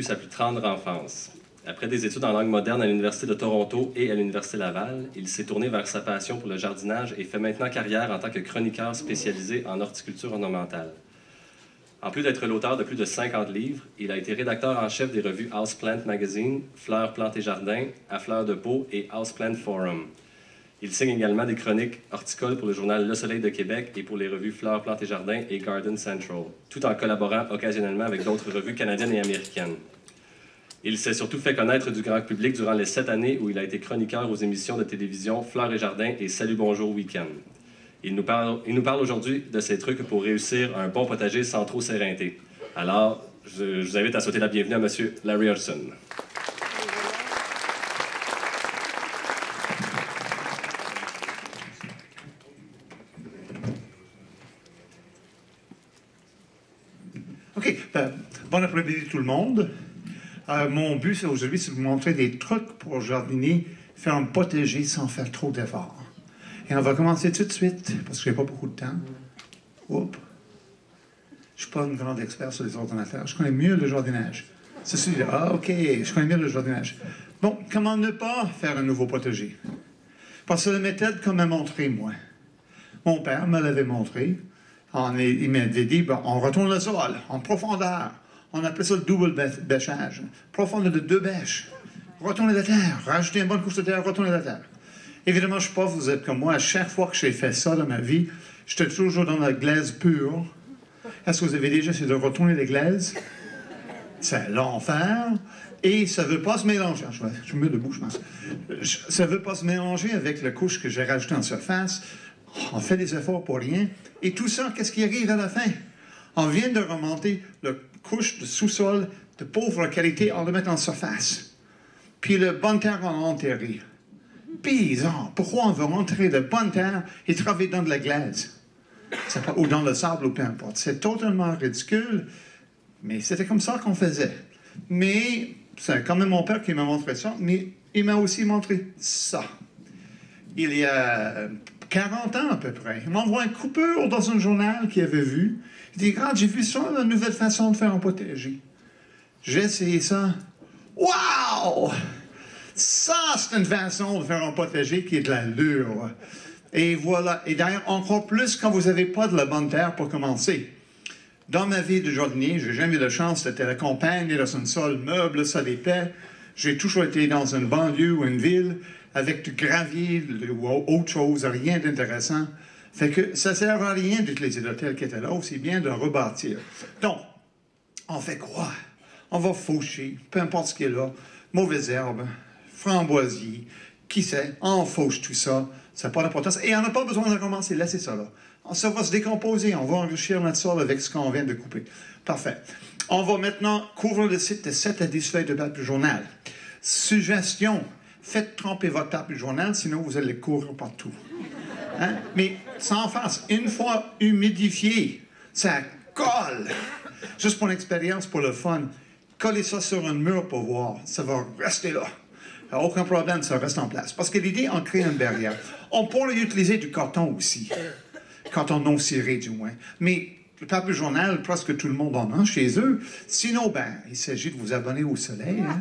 depuis sa plus tendre enfance. Après des études en langue moderne à l'Université de Toronto et à l'Université Laval, il s'est tourné vers sa passion pour le jardinage et fait maintenant carrière en tant que chroniqueur spécialisé en horticulture ornementale. En plus d'être l'auteur de plus de 50 livres, il a été rédacteur en chef des revues Houseplant Magazine, Fleurs, Plantes et Jardins, À Fleurs de Peau et Houseplant Forum. Il signe également des chroniques horticoles pour le journal Le Soleil de Québec et pour les revues Fleurs, Plantes et Jardins et Garden Central, tout en collaborant occasionnellement avec d'autres revues canadiennes et américaines. Il s'est surtout fait connaître du grand public durant les 7 années où il a été chroniqueur aux émissions de télévision Fleurs et Jardins et Salut Bonjour Week-end. Il nous parle aujourd'hui de ses trucs pour réussir un bon potager sans trop s'éreinter. Alors, je vous invite à souhaiter la bienvenue à M. Larry Hodgson. OK. Bon après-midi tout le monde. Mon but aujourd'hui, c'est de vous montrer des trucs pour jardiner, faire un potager sans faire trop d'efforts. Et on va commencer tout de suite, parce que je n'ai pas beaucoup de temps. Oups. Je ne suis pas une grande expert sur les ordinateurs. Je connais mieux le jardinage. C'est celui-là. Ah, OK. Je connais mieux le jardinage. Bon, comment ne pas faire un nouveau potager? Parce que la méthode qu'on m'a montré, moi. Mon père me l'avait montré. Il m'avait dit, bon, on retourne le sol en profondeur. On appelait ça le double bêchage. Profondeur de 2 bêches. Retournez la terre. Rajoutez une bonne couche de terre, retournez la terre. Évidemment, je ne sais pas, vous êtes comme moi. À chaque fois que j'ai fait ça dans ma vie, j'étais toujours dans la glaise pure. Est-ce que vous avez déjà essayé de retourner les glaises? C'est l'enfer. Et ça ne veut pas se mélanger. Je me mets debout, je pense. Ça ne veut pas se mélanger avec la couche que j'ai rajoutée en surface. On fait des efforts pour rien. Et tout ça, qu'est-ce qui arrive à la fin? On vient de remonter la couche de sous-sol de pauvre qualité, on le met en surface. Puis le bonne terre, on l'a enterré. Bizarre. Pourquoi on veut rentrer de bonne terre et travailler dans de la glaise? Ou dans le sable, ou peu importe. C'est totalement ridicule, mais c'était comme ça qu'on faisait. Mais c'est quand même mon père qui m'a montré ça, mais il m'a aussi montré ça. Il y a 40 ans à peu près. Il m'envoie une coupure dans un journal qu'il avait vu. Il dit, regarde, j'ai vu ça, une nouvelle façon de faire un potager. J'ai essayé ça. Wow! Ça, c'est une façon de faire un potager qui est de l'allure. Et voilà. Et d'ailleurs, encore plus quand vous n'avez pas de la bonne terre pour commencer. Dans ma vie de jardinier, j'ai jamais eu de chance d'être à la campagne, dans un sol meuble, ça l'épais. J'ai toujours été dans une banlieue ou une ville avec du gravier ou autre chose, rien d'intéressant. Fait que ça ne sert à rien d'utiliser l'hôtel qui était là, aussi bien de rebâtir. Donc, on fait quoi? On va faucher, peu importe ce qui est là, mauvaises herbes, framboisiers, qui sait, on fauche tout ça, ça n'a pas d'importance. Et on n'a pas besoin de recommencer, laissez ça là. Ça va se décomposer, on va enrichir notre sol avec ce qu'on vient de couper. Parfait. On va maintenant couvrir le site de 7 à 10 feuilles de papier journal. Suggestion, faites tremper votre papier journal, sinon vous allez courir partout. Hein? Mais sans face, une fois humidifié, ça colle. Juste pour l'expérience, pour le fun, collez ça sur un mur pour voir, ça va rester là. Aucun problème, ça reste en place. Parce que l'idée, on crée une barrière. On pourrait utiliser du coton aussi. Coton non ciré, du moins. Mais le papier journal, presque tout le monde en a chez eux. Sinon, ben, il s'agit de vous abonner au Soleil. Hein?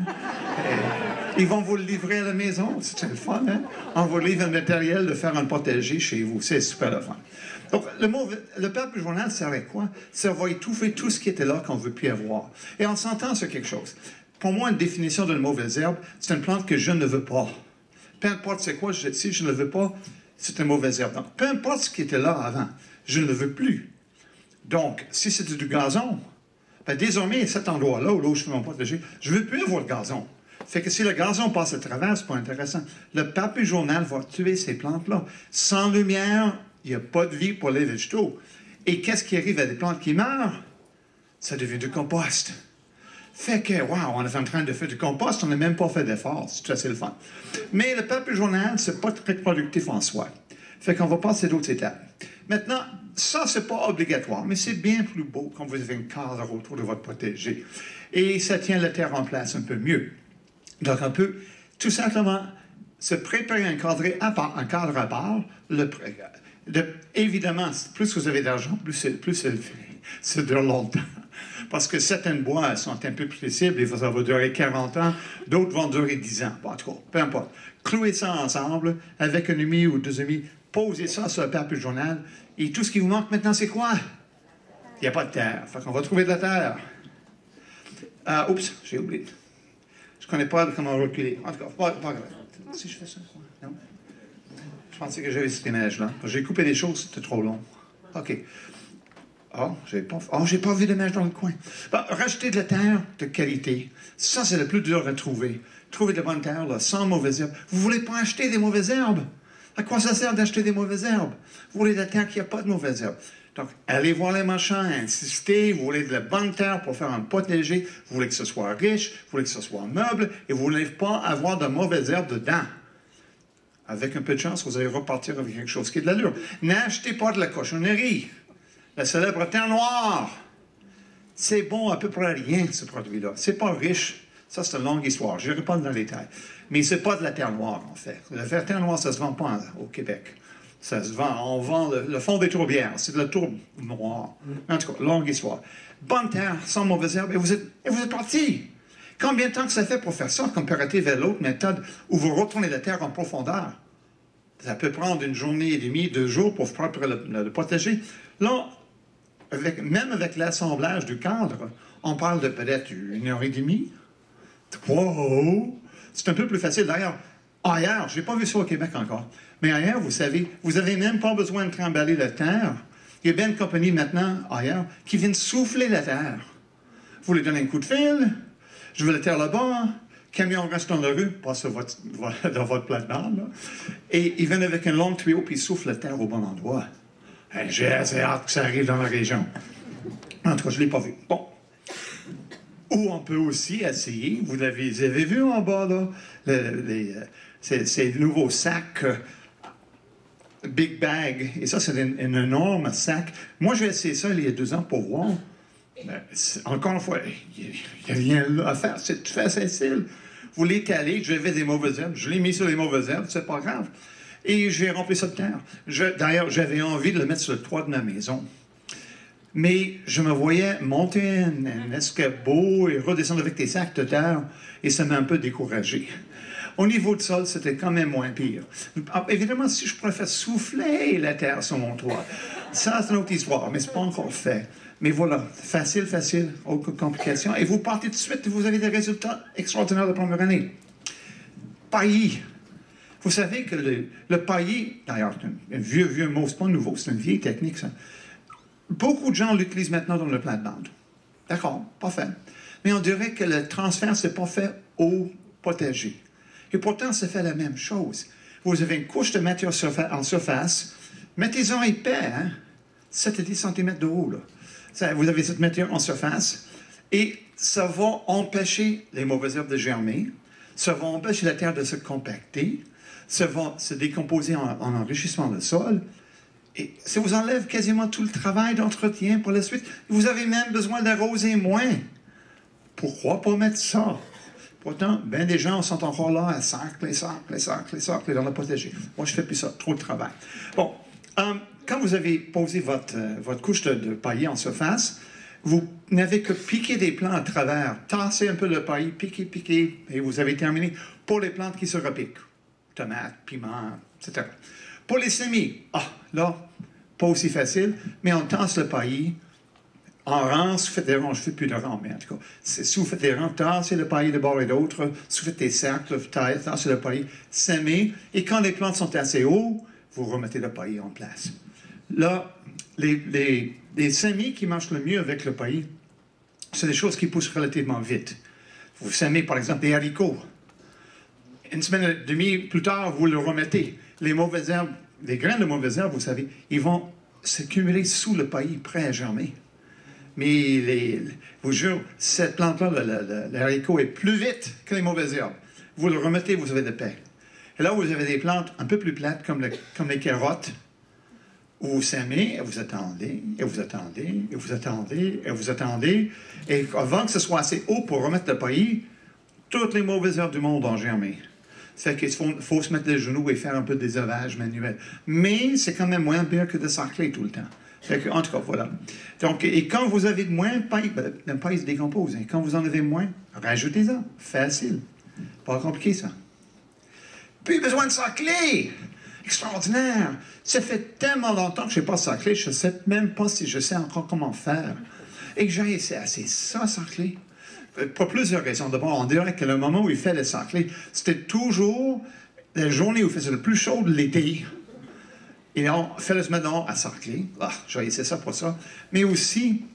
Ils vont vous le livrer à la maison. C'est le fun, hein? On vous livre un matériel de faire un potager chez vous. C'est super le fun. Donc, le papier journal sert à quoi? Ça va étouffer tout ce qui était là qu'on ne veut plus avoir. Et on s'entend sur quelque chose. Pour moi, une définition d'une mauvaise herbe, c'est une plante que je ne veux pas. Peu importe c'est quoi, si je ne le veux pas, c'est une mauvaise herbe. Donc, peu importe ce qui était là avant, je ne le veux plus. Donc, si c'était du gazon, ben désormais, cet endroit-là, où je fais mon potager, je ne veux plus avoir de gazon. Fait que si le gazon passe à travers, c'est pas intéressant. Le papier journal va tuer ces plantes-là. Sans lumière, il n'y a pas de vie pour les végétaux. Et qu'est-ce qui arrive à des plantes qui meurent? Ça devient du compost. Fait que, wow, on est en train de faire du compost, on n'a même pas fait d'effort. C'est assez le fun. Mais le papier journal, c'est pas très productif en soi. Fait qu'on va passer d'autres étapes. Maintenant, ça, c'est pas obligatoire, mais c'est bien plus beau quand vous avez une cadre autour de votre potager. Et ça tient la terre en place un peu mieux. Donc, on peut tout simplement se préparer un cadre à part. Évidemment, plus vous avez d'argent, plus c'est Ça dure longtemps. Parce que certaines bois sont un peu plus flexibles et ça va durer 40 ans. D'autres vont durer 10 ans. Bon, en tout cas, peu importe. Clouez ça ensemble avec un ami ou deux amis. Posez ça sur le papier journal. Et tout ce qui vous manque maintenant, c'est quoi? Il n'y a pas de terre. Fait qu'on va trouver de la terre. Oups, j'ai oublié. Je ne connais pas comment reculer. En tout cas, pas grave. Si je fais ça, quoi? Non? Je pensais que j'avais cette image-là. J'ai coupé des choses, c'était trop long. OK. J'ai pas vu de neige dans le coin. Bon, racheter de la terre de qualité, ça, c'est le plus dur à trouver. Trouver de la bonne terre, là, sans mauvaises herbes. Vous ne voulez pas acheter des mauvaises herbes? À quoi ça sert d'acheter des mauvaises herbes? Vous voulez de la terre qui n'a pas de mauvaises herbes. Donc, allez voir les marchands, insistez. Vous voulez de la bonne terre pour faire un potager. Vous voulez que ce soit riche, vous voulez que ce soit meuble, et vous ne voulez pas avoir de mauvaises herbes dedans. Avec un peu de chance, vous allez repartir avec quelque chose qui est de l'allure. N'achetez pas de la cochonnerie. La célèbre terre noire. C'est bon à peu près rien, ce produit-là. C'est pas riche. Ça, c'est une longue histoire. Je n'irai pas dans les détails. Mais c'est pas de la terre noire, en fait. La terre noire, ça se vend pas au Québec. Ça se vend. On vend le fond des tourbières. C'est de la tourbe noire. En tout cas, longue histoire. Bonne terre, sans mauvaise herbe, et vous êtes parti. Combien de temps que ça fait pour faire ça, comparatif à l'autre méthode où vous retournez la terre en profondeur? Ça peut prendre une journée et demie, 2 jours pour préparer le potager. Là, même avec l'assemblage du cadre, on parle de peut-être 1h30, 3. C'est un peu plus facile. D'ailleurs, ailleurs, je n'ai pas vu ça au Québec encore, mais ailleurs, vous savez, vous n'avez même pas besoin de trimballer la terre. Il y a bien une compagnie maintenant, ailleurs, qui vient souffler la terre. Vous lui donnez un coup de fil, je veux la terre là-bas, camion reste dans la rue, pas sur dans votre plate-bande, et ils viennent avec un long tuyau, puis ils soufflent la terre au bon endroit. Hey, j'ai assez hâte que ça arrive dans la région. En tout cas, je ne l'ai pas vu. Bon. Ou on peut aussi essayer, vous avez vu en bas, là, ces nouveaux sacs Big Bag. Et ça, c'est un énorme sac. Moi, j'ai essayé ça il y a 2 ans pour voir. Encore une fois, il n'y a rien à faire. C'est tout fait facile. Vous l'étalez, j'avais des mauvaises herbes, je l'ai mis sur les mauvaises herbes, c'est pas grave. Et j'ai rempli ça de terre. D'ailleurs, j'avais envie de le mettre sur le toit de ma maison. Mais je me voyais monter un escabeau et redescendre avec des sacs de terre, et ça m'a un peu découragé. Au niveau du sol, c'était quand même moins pire. Évidemment, si je préfère souffler la terre sur mon toit, ça, c'est une autre histoire, mais c'est pas encore fait. Mais voilà, facile, aucune complication. Et vous partez tout de suite, vous avez des résultats extraordinaires de première année. Paillis. Vous savez que le paillis, d'ailleurs, c'est un vieux mot, c'est pas nouveau, c'est une vieille technique, ça. Beaucoup de gens l'utilisent maintenant dans le plate-bande. D'accord, pas fait. Mais on dirait que le transfert, c'est pas fait au potager. Et pourtant, ça fait la même chose. Vous avez une couche de matière en surface, mettez-en épais, hein? 7 à 10 cm de haut, là. Vous avez cette matière en surface, et ça va empêcher les mauvaises herbes de germer, ça va empêcher la terre de se compacter, ça va se décomposer en enrichissement de sol, et ça vous enlève quasiment tout le travail d'entretien pour la suite. Vous avez même besoin d'arroser moins. Pourquoi pas mettre ça? Pourtant, bien des gens sont encore là à sacler dans le potager. Moi, je fais plus ça, trop de travail. Bon, quand vous avez posé votre couche de paillis en surface, vous n'avez que piqué des plants à travers, tasser un peu le paillis, piquer, et vous avez terminé pour les plantes qui se repiquent. Tomates, piments, etc. Pour les semis, là, pas aussi facile, mais on tasse le paillis en rang, sous fait des rangs, je ne fais plus de rangs, mais en tout cas, c'est sous fait des rangs, tassez le paillis de bord et d'autre, sous fait des cercles, tassez le paillis, semez, et quand les plantes sont assez hauts, vous remettez le paillis en place. Là, les semis qui marchent le mieux avec le paillis, c'est des choses qui poussent relativement vite. Vous semez, par exemple, des haricots. Une semaine et demie plus tard, vous le remettez. Les mauvaises herbes, les graines de mauvaises herbes, vous savez, ils vont s'accumuler sous le paillis, prêts à germer. Mais, vous jure, cette plante-là, le haricot, est plus vite que les mauvaises herbes. Vous le remettez, vous avez de paix. Et là, vous avez des plantes un peu plus plates, comme les carottes, où vous semez, et vous attendez, et vous attendez, et vous attendez, et vous attendez. Et avant que ce soit assez haut pour remettre le paillis, toutes les mauvaises herbes du monde ont germé. C'est qu'il faut se mettre les genoux et faire un peu de désherbage manuel. Mais c'est quand même moins pire que de sacler tout le temps. En tout cas, voilà. Donc, et quand vous avez de moins, le paille se décompose. Hein. Quand vous en avez moins, rajoutez-en. Facile. Pas compliqué, ça. Plus besoin de sacler. Extraordinaire. Ça fait tellement longtemps que je n'ai pas saclé, je ne sais même pas si je sais encore comment faire. Et que j'ai essayé ça, sacler. Pour plusieurs raisons. D'abord, on dirait que le moment où il fait le sacler, c'était toujours la journée où il faisait le plus chaud de l'été. Et on fait le maintenant à sacler. Ah, j'ai essayé ça pour ça. Mais aussi,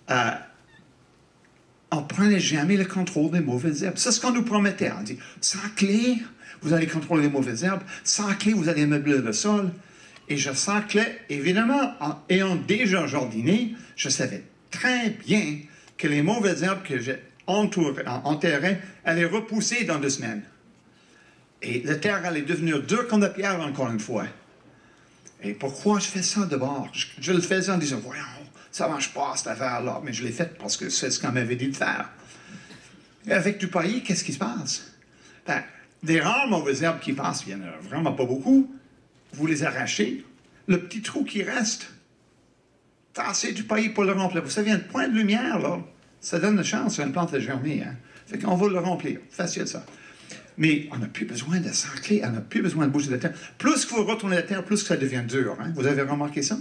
on ne prenait jamais le contrôle des mauvaises herbes. C'est ce qu'on nous promettait. On dit, sacler, vous allez contrôler les mauvaises herbes. Sacler, vous allez meubler le sol. Et je saclais, évidemment, ayant déjà jardiné, je savais très bien que les mauvaises herbes que j'ai enterrées allaient repousser dans 2 semaines. Et la terre allait devenir dure comme la pierre, encore une fois. Et pourquoi je fais ça d'abord? Je le faisais en disant, voyons, ça ne marche pas cette affaire-là, mais je l'ai fait parce que c'est ce qu'on m'avait dit de faire. Et avec du paillis, qu'est-ce qui se passe? Ben, des rares mauvaises herbes qui passent, il n'y en a vraiment pas beaucoup, vous les arrachez, le petit trou qui reste, tassez du paillis pour le remplir. Vous savez, un point de lumière, là, ça donne une chance à une plante de germer. Hein? Fait qu'on va le remplir. Facile, ça. Mais on n'a plus besoin de sacler, on n'a plus besoin de bouger la terre. Plus que vous retournez la terre, plus que ça devient dur. Hein? Vous avez remarqué ça?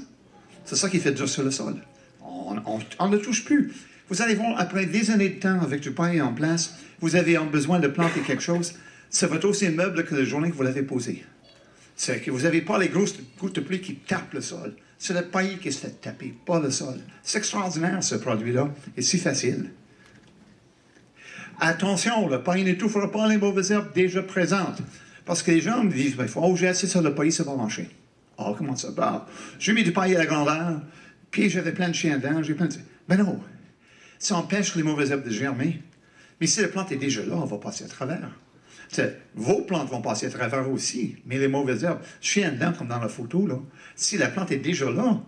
C'est ça qui fait dur sur le sol. On ne touche plus. Vous allez voir, après des années de temps avec du paillis en place, vous avez besoin de planter quelque chose, ça va être aussi meuble que la journée que vous l'avez posé. C'est que vous n'avez pas les grosses gouttes de pluie qui tapent le sol. C'est le paillis qui se fait taper, pas le sol. C'est extraordinaire, ce produit-là, et si facile. Attention, le paillis n'étouffera pas les mauvaises herbes déjà présentes. Parce que les gens me disent, oh, j'ai assez sur le paillis, ça va marcher. Oh, comment ça? Ben, j'ai mis du paillis à la grandeur, puis j'avais plein de chiens dedans, j'ai plein de... Ben non, ça empêche les mauvaises herbes de germer. Mais si la plante est déjà là, on va passer à travers. Vos plantes vont passer à travers aussi, mais les mauvaises herbes, chiens dedans, comme dans la photo, là, si la plante est déjà là,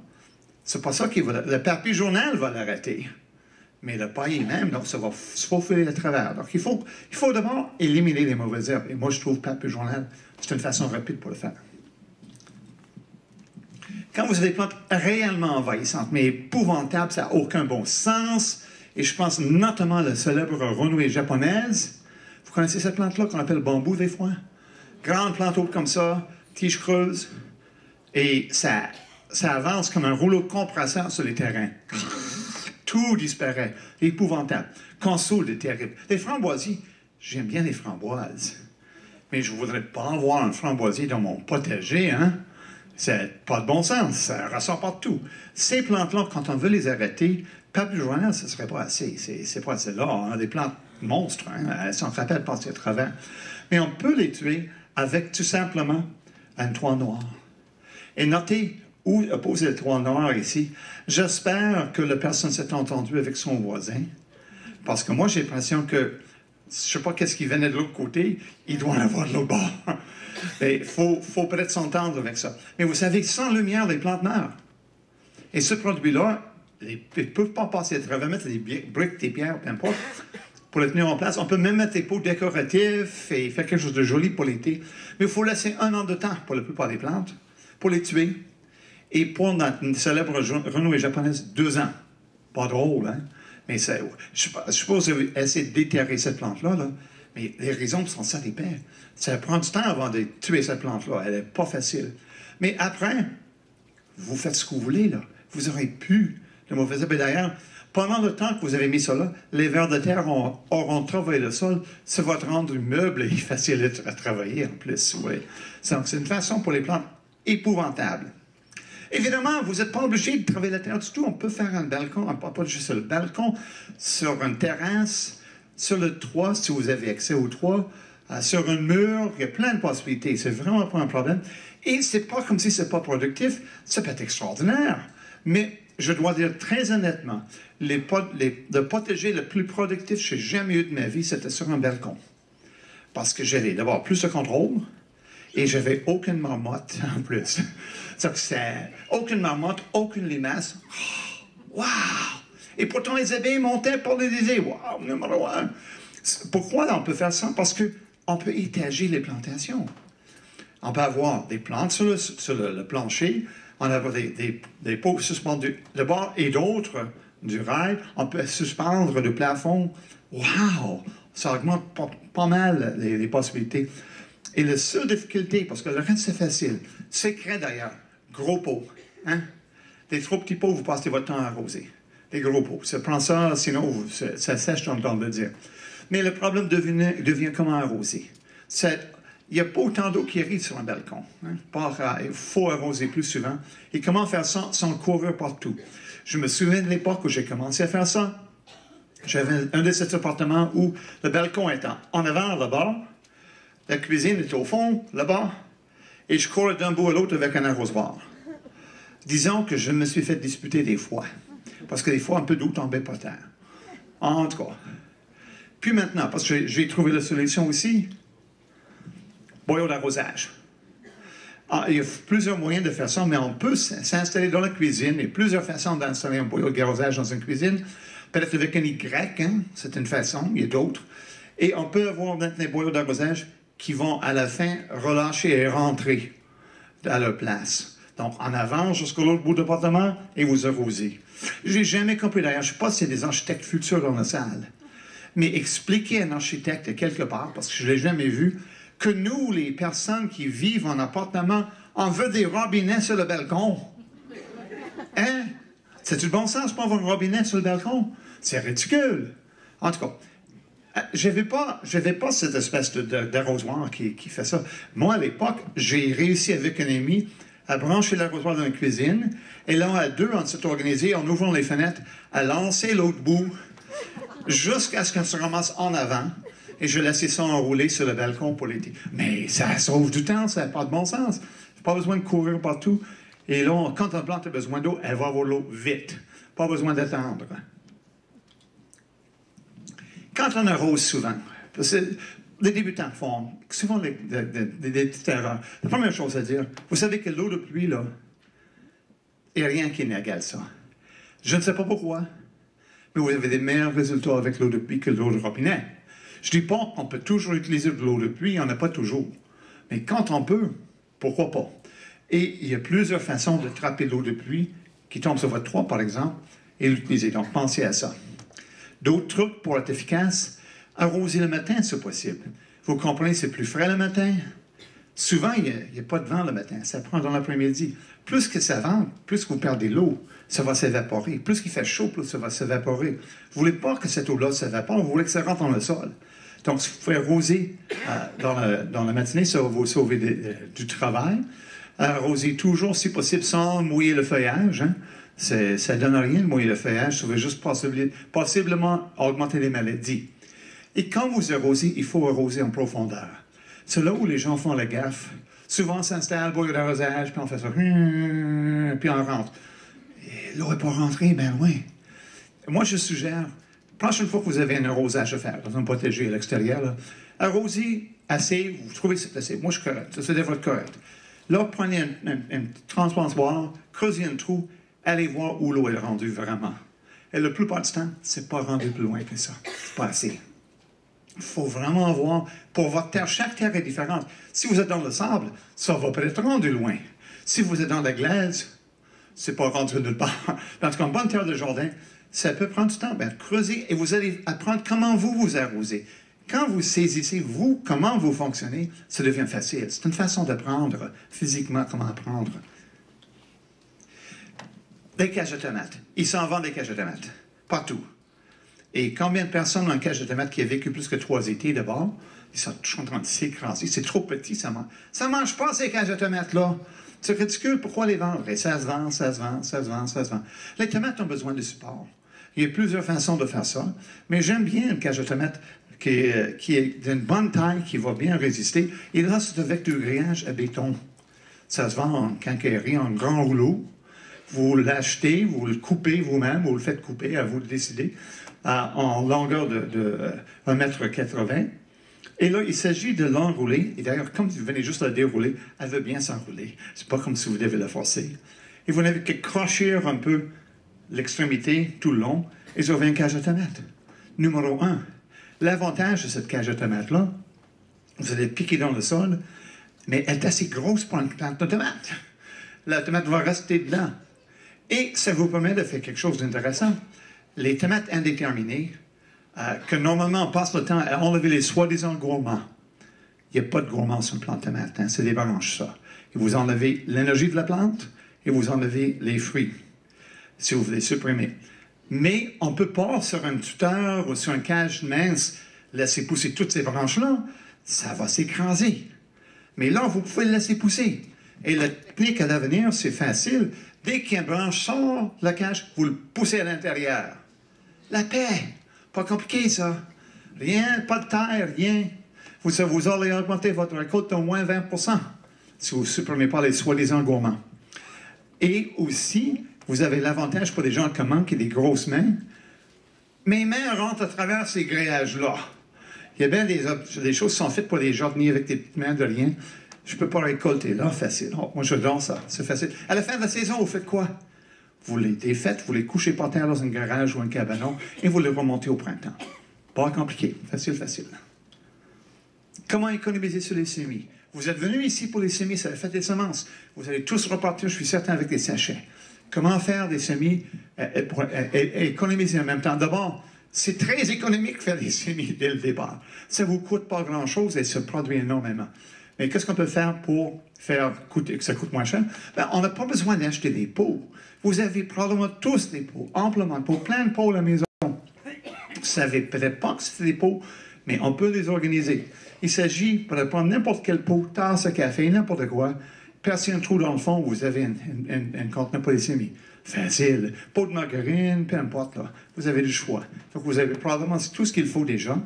c'est pas ça qui va... Le papier journal va l'arrêter. Mais le paillis même, donc, ça va se faufiler à travers. Donc, il faut d'abord éliminer les mauvaises herbes. Et moi, je trouve papier journal, c'est une façon rapide pour le faire. Quand vous avez des plantes réellement envahissantes, mais épouvantables, ça n'a aucun bon sens, et je pense notamment à la célèbre renouée japonaise. Vous connaissez cette plante-là qu'on appelle bambou des fois? Grande plante haute comme ça, tige creuse, et ça avance comme un rouleau de compresseur sur les terrains. Tout disparaît. Épouvantable. Console est terrible. Les framboisiers, j'aime bien les framboises. Mais je ne voudrais pas avoir un framboisier dans mon potager, hein? C'est pas de bon sens. Ça ressort partout. Ces plantes-là, quand on veut les arrêter, papier journal, ce ne serait pas assez. C'est pas assez là. On a des plantes monstres. Hein? Elles sont rapides à passer à travers. Mais on peut les tuer avec tout simplement un toit noir. Et notez où poser le toit noir ici. J'espère que la personne s'est entendue avec son voisin. Parce que moi, j'ai l'impression que, je ne sais pas qu'est-ce qui venait de l'autre côté, il doit en avoir de l'autre bord. Il faut peut-être s'entendre avec ça. Mais vous savez, sans lumière, les plantes meurent. Et ce produit-là, ils ne peuvent pas passer à travers, mettre des briques, des pierres, peu importe, pour le tenir en place. On peut même mettre des pots décoratifs et faire quelque chose de joli pour l'été. Mais il faut laisser 1 an de temps pour la plupart des plantes, pour les tuer. Et pour une célèbre renouée japonaise, 2 ans. Pas drôle, hein? Mais ça, je suppose que vous essayez de déterrer cette plante-là, là, mais les raisons sont salipères. Ça prend du temps avant de tuer cette plante-là. Elle n'est pas facile. Mais après, vous faites ce que vous voulez, là. Vous aurez pu de mauvaises herbes. Et d'ailleurs, pendant le temps que vous avez mis ça là, les vers de terre auront travaillé le sol. Ça va te rendre meuble et facile à travailler en plus. Oui. Donc, c'est une façon pour les plantes épouvantable. Évidemment, vous n'êtes pas obligé de travailler la terre du tout. On peut faire un balcon, pas juste sur le balcon, sur une terrasse, sur le toit, si vous avez accès au toit, sur un mur. Il y a plein de possibilités. C'est vraiment pas un problème. Et c'est pas comme si c'est pas productif. Ça peut être extraordinaire. Mais je dois dire très honnêtement, le potager le plus productif que j'ai jamais eu de ma vie, c'était sur un balcon. Parce que j'avais d'abord plus de contrôle et j'avais aucune marmotte en plus. Donc, c'est aucune marmotte, aucune limace. Oh, wow! Et pourtant, les abeilles montaient pour les disaient, wow, numéro 1. Pourquoi on peut faire ça? Parce qu'on peut étager les plantations. On peut avoir des plantes sur le plancher, On a des pots suspendus de bord et d'autres du rail. On peut suspendre le plafond. Wow! Ça augmente pas mal les possibilités. Et la seule difficulté, parce que le reste c'est facile, c'est créer d'ailleurs gros pots. Hein? Des trop petits pots, vous passez votre temps à arroser. Des gros pots. Ça prend ça, sinon ça sèche, on tente de dire. Mais le problème devient comment arroser. Il n'y a pas autant d'eau qui arrive sur un balcon. Hein? Il faut arroser plus souvent. Et comment faire ça sans courir partout? Je me souviens de l'époque où j'ai commencé à faire ça. J'avais un de ces appartements où le balcon était en avant, là-bas. La cuisine était au fond, là-bas. Et je courais d'un bout à l'autre avec un arrosoir. Disons que je me suis fait disputer des fois. Parce que des fois, un peu d'eau tombait par terre. En tout cas. Puis maintenant, parce que j'ai trouvé la solution aussi, boyau d'arrosage. Il y a plusieurs moyens de faire ça, mais on peut s'installer dans la cuisine. Il y a plusieurs façons d'installer un boyau d'arrosage dans une cuisine. Peut-être avec un Y, hein? C'est une façon, il y a d'autres. Et on peut avoir maintenant des boyaux d'arrosage qui vont à la fin relâcher et rentrer à leur place. Donc, en avant jusqu'à l'autre bout de l'appartement et vous arrosez. Je n'ai jamais compris d'ailleurs, je ne sais pas s'il y a des architectes futurs dans la salle, mais expliquer à un architecte quelque part, parce que je ne l'ai jamais vu, que nous, les personnes qui vivent en appartement, on veut des robinets sur le balcon. Hein? C'est du bon sens pour avoir un robinet sur le balcon? C'est ridicule. En tout cas, je n'avais pas cette espèce d'arrosoir qui fait ça. Moi, à l'époque, j'ai réussi avec un ami à brancher l'arrosoir dans la cuisine. Et là, à deux, on s'est organisé en ouvrant les fenêtres, à lancer l'autre bout jusqu'à ce qu'on se ramasse en avant. Et je laissais ça enrouler sur le balcon pour l'été. Mais ça sauve du temps, ça n'a pas de bon sens. Pas besoin de courir partout. Et là, quand une plante a besoin d'eau, elle va avoir l'eau vite. Pas besoin d'attendre. Quand on arrose souvent, parce que les débutants font souvent des petites erreurs. La première chose à dire, vous savez que l'eau de pluie, là, il n'y a rien qui n'égale ça. Je ne sais pas pourquoi, mais vous avez des meilleurs résultats avec l'eau de pluie que l'eau de robinet. Je ne dis pas qu'on peut toujours utiliser de l'eau de pluie, il n'y en a pas toujours. Mais quand on peut, pourquoi pas? Et il y a plusieurs façons de trapper l'eau de pluie qui tombe sur votre toit, par exemple, et l'utiliser. Donc, pensez à ça. D'autres trucs pour être efficace, arroser le matin, c'est possible. Vous comprenez, c'est plus frais le matin. Souvent, il n'y a pas de vent le matin. Ça prend dans l'après-midi. Plus que ça vente, plus que vous perdez l'eau, ça va s'évaporer. Plus qu'il fait chaud, plus ça va s'évaporer. Vous ne voulez pas que cette eau-là s'évapore, vous voulez que ça rentre dans le sol. Donc, si vous pouvez arroser dans la matinée, ça va vous sauver du travail. Arroser toujours, si possible, sans mouiller le feuillage. Hein. Ça ne donne rien de mouiller le feuillage, ça va juste possiblement augmenter les maladies. Et quand vous arrosez, il faut arroser en profondeur. C'est là où les gens font la gaffe. Souvent, on s'installe, boyau d'arrosage, puis on fait ça, puis on rentre. Et l'eau n'est pas rentrée, ben oui. Moi, je suggère, la prochaine fois que vous avez un arrosage à faire, dans un potager à l'extérieur, là, arrosez assez, vous trouvez que c'est assez. Moi, je suis correct, ça devrait être correct. Là, prenez un transpensoir, creusez un trou, allez voir où l'eau est rendue vraiment. Et la plupart du temps, c'est pas rendu plus loin que ça. C'est pas assez. Il faut vraiment voir, pour votre terre, chaque terre est différente. Si vous êtes dans le sable, ça va peut-être rendu loin. Si vous êtes dans la glaise, c'est pas rendu nulle part. Parce qu'en bonne terre de jardin, ça peut prendre du temps. Ben, creusez et vous allez apprendre comment vous arrosez. Quand vous saisissez, vous, comment vous fonctionnez, ça devient facile. C'est une façon d'apprendre physiquement comment apprendre. Des cages de tomates. Ils s'en vendent des cages de tomates. Partout. Et combien de personnes ont une cage de tomates qui a vécu plus que 3 étés d'abord? Ils sont toujours en train de s'écraser. C'est trop petit, ça mange. Ça mange pas, ces cages de tomates-là. C'est ridicule. Pourquoi les vendre? Et ça se vend, ça se vend, ça se vend, ça se vend. Les tomates ont besoin de support. Il y a plusieurs façons de faire ça. Mais j'aime bien une cage de tomates qui est d'une bonne taille, qui va bien résister. Et là, c'est avec du grillage à béton. Ça se vend en quincaillerie, en grand rouleau. Vous l'achetez, vous le coupez vous-même, vous le faites couper, à vous de décider, en longueur de 1,80 m. Et là, il s'agit de l'enrouler. Et d'ailleurs, comme vous venez juste la dérouler, elle veut bien s'enrouler. C'est pas comme si vous devez la forcer. Et vous n'avez que crocher un peu l'extrémité tout le long, et vous avez une cage de tomates. Numéro 1. L'avantage de cette cage de tomates-là, vous allez piquer dans le sol, mais elle est assez grosse pour une plante de tomate. la tomate va rester dedans. Et ça vous permet de faire quelque chose d'intéressant. Les tomates indéterminées, que normalement on passe le temps à enlever les soi-disant gourmands. Il n'y a pas de gourmands sur une plante de tomate, hein, c'est des branches, ça. Et vous enlevez l'énergie de la plante et vous enlevez les fruits, si vous voulez supprimer. Mais on ne peut pas, sur un tuteur ou sur un cage mince, laisser pousser toutes ces branches-là. Ça va s'écraser. Mais là, vous pouvez le laisser pousser. Et la technique à l'avenir, c'est facile. Dès qu'une branche sort de la cage, vous le poussez à l'intérieur. La paix. Pas compliqué, ça. Rien, pas de terre, rien. Vous allez augmenter votre récolte d'au moins 20% si vous ne supprimez pas les soi-disant gourmands. Et aussi, vous avez l'avantage pour des gens comme moi qui ont des grosses mains. Mes mains rentrent à travers ces grillages-là. Il y a bien des choses qui sont faites pour les jardiniers avec des petites mains de rien. Je ne peux pas récolter. Là, facile. Oh, moi, je donne ça. C'est facile. À la fin de la saison, vous faites quoi? Vous les défaites, vous les couchez par terre dans un garage ou un cabanon et vous les remontez au printemps. Pas compliqué. Facile, facile. Comment économiser sur les semis? Vous êtes venus ici pour les semis, ça a fait des semences. Vous allez tous repartir, je suis certain, avec des sachets. Comment faire des semis pour économiser en même temps? D'abord, c'est très économique de faire des semis dès le départ. Ça ne vous coûte pas grand-chose et ça produit énormément. Mais qu'est-ce qu'on peut faire pour faire que ça coûte moins cher? Ben, on n'a pas besoin d'acheter des pots. Vous avez probablement tous des pots, amplement de pots, plein de pots à la maison. Vous ne savez peut-être pas que c'est des pots, mais on peut les organiser. Il s'agit de prendre n'importe quel pot, tasse à café, n'importe quoi, percer un trou dans le fond, vous avez un contenant pour les semis. Facile. Pot de margarine, peu importe, là. Vous avez du choix. Donc, vous avez probablement tout ce qu'il faut déjà.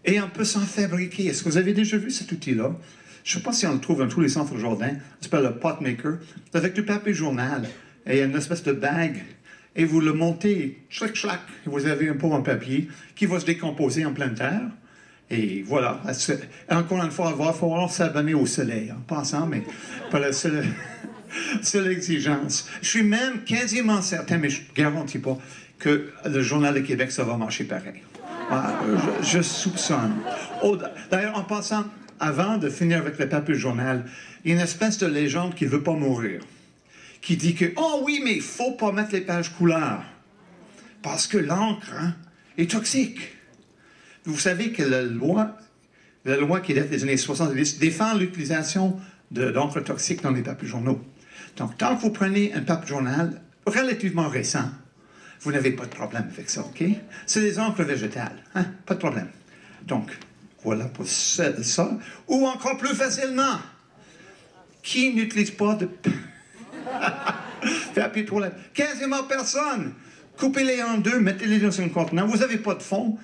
Et on peut s'en fabriquer. Est-ce que vous avez déjà vu cet outil-là? Je ne sais pas si on le trouve dans tous les centres de jardin. Ça s'appelle le pot maker. Avec du papier journal et une espèce de bague. Et vous le montez, chlac, chlac. Et vous avez un pot en papier qui va se décomposer en pleine terre. Et voilà. Encore une fois, il va falloir s'abonner au soleil, en passant, mais pas la seule exigence. Je suis même quasiment certain, mais je ne garantis pas, que le Journal de Québec, ça va marcher pareil. Voilà, je soupçonne. Oh, d'ailleurs, en passant, avant de finir avec le papier journal, il y a une espèce de légende qui ne veut pas mourir, qui dit que, oh oui, mais il ne faut pas mettre les pages couleurs, parce que l'encre est toxique. Vous savez que la loi qui date des années 70 défend l'utilisation d'encre toxique dans les papiers journaux. Donc, tant que vous prenez un papier journal relativement récent, vous n'avez pas de problème avec ça, OK? C'est des encres végétales, hein? Pas de problème. Donc, voilà pour ça. Ou encore plus facilement, qui n'utilise pas de papier toilette? Quasiment personne. Coupez-les en deux, mettez-les dans un contenant. Vous n'avez pas de fond.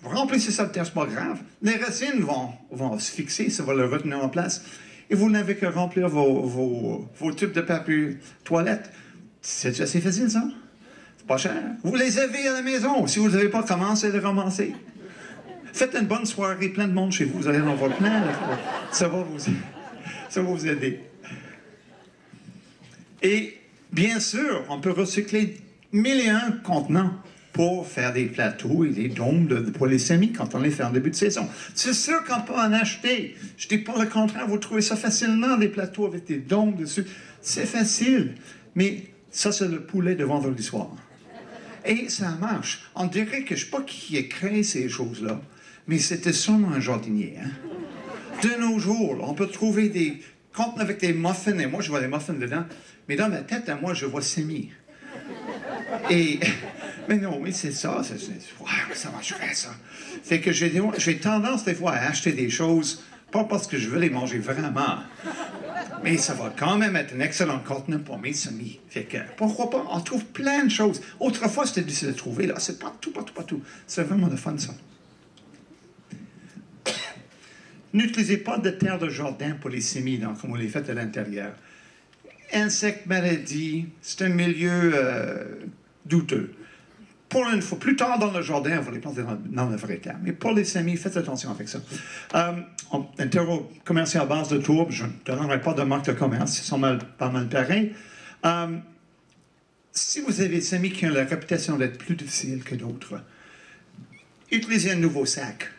Vous remplissez ça de terre, c'est pas grave. Les racines vont se fixer, ça va le retenir en place. Et vous n'avez qu'à remplir vos tubes de papier toilette. C'est assez facile, ça? C'est pas cher. Vous les avez à la maison. Si vous n'avez pas, commencez à les ramasser. Faites une bonne soirée, plein de monde chez vous. Vous allez en avoir plein. Ça va vous aider. Et bien sûr, on peut recycler 1001 contenants pour faire des plateaux et des dômes pour les semis quand on les fait en début de saison. C'est sûr qu'on peut en acheter. Je ne dis pas le contraire, vous trouvez ça facilement, des plateaux avec des dômes dessus. C'est facile. Mais ça, c'est le poulet de vendredi soir. Et ça marche. On dirait que je ne sais pas qui a créé ces choses-là, mais c'était sûrement un jardinier. Hein? De nos jours, on peut trouver des contenants avec des muffins, et moi, je vois des muffins dedans, mais dans ma tête, à moi, je vois semis. Mais non, mais c'est ça. Wow, ça marcherait, ça. Fait que j'ai tendance, des fois, à acheter des choses, pas parce que je veux les manger vraiment, mais ça va quand même être un excellent contenant pour mes semis. Fait que, pourquoi pas? On trouve plein de choses. Autrefois, c'était difficile de trouver. Là, c'est partout. C'est vraiment le fun, ça. N'utilisez pas de terre de jardin pour les semis, donc, comme vous les faites à l'intérieur. Insectes, maladies, c'est un milieu douteux. Pour une fois, plus tard dans le jardin, on va les planter dans le vrai terre. Mais pour les semis, faites attention avec ça. Un terreau commercial à base de tourbe, je ne donnerai pas de marque de commerce, ils sont pas mal pareils. Si vous avez des semis qui ont la réputation d'être plus difficiles que d'autres, utilisez un nouveau sac.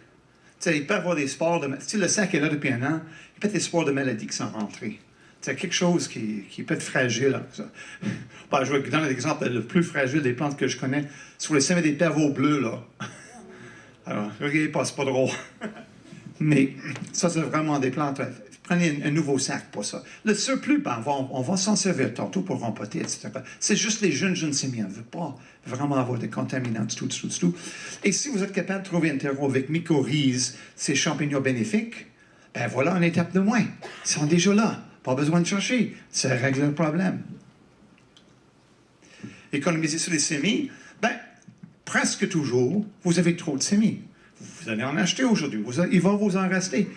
Il peut y avoir des spores de... Si le sac est là depuis un an, il peut y avoir des spores de maladies qui sont rentrées. C'est quelque chose qui peut être fragile. Hein, ça. Bon, je vais vous donner l'exemple le plus fragile des plantes que je connais. Sur les semis des pavots bleus, là. Alors, regardez pas, c'est pas drôle. Mais ça, c'est vraiment des plantes. Prenez un nouveau sac pour ça. Le surplus, ben, on va s'en servir tantôt pour rempoter, etc. C'est juste les jeunes semis. On ne veut pas vraiment avoir des contaminants du tout. Et si vous êtes capable de trouver un terreau avec mycorhizes, ces champignons bénéfiques, ben voilà une étape de moins. Ils sont déjà là. Pas besoin de chercher. Ça règle le problème. Économiser sur les semis, ben, presque toujours, vous avez trop de semis. Vous allez en acheter aujourd'hui. Il va vous en rester.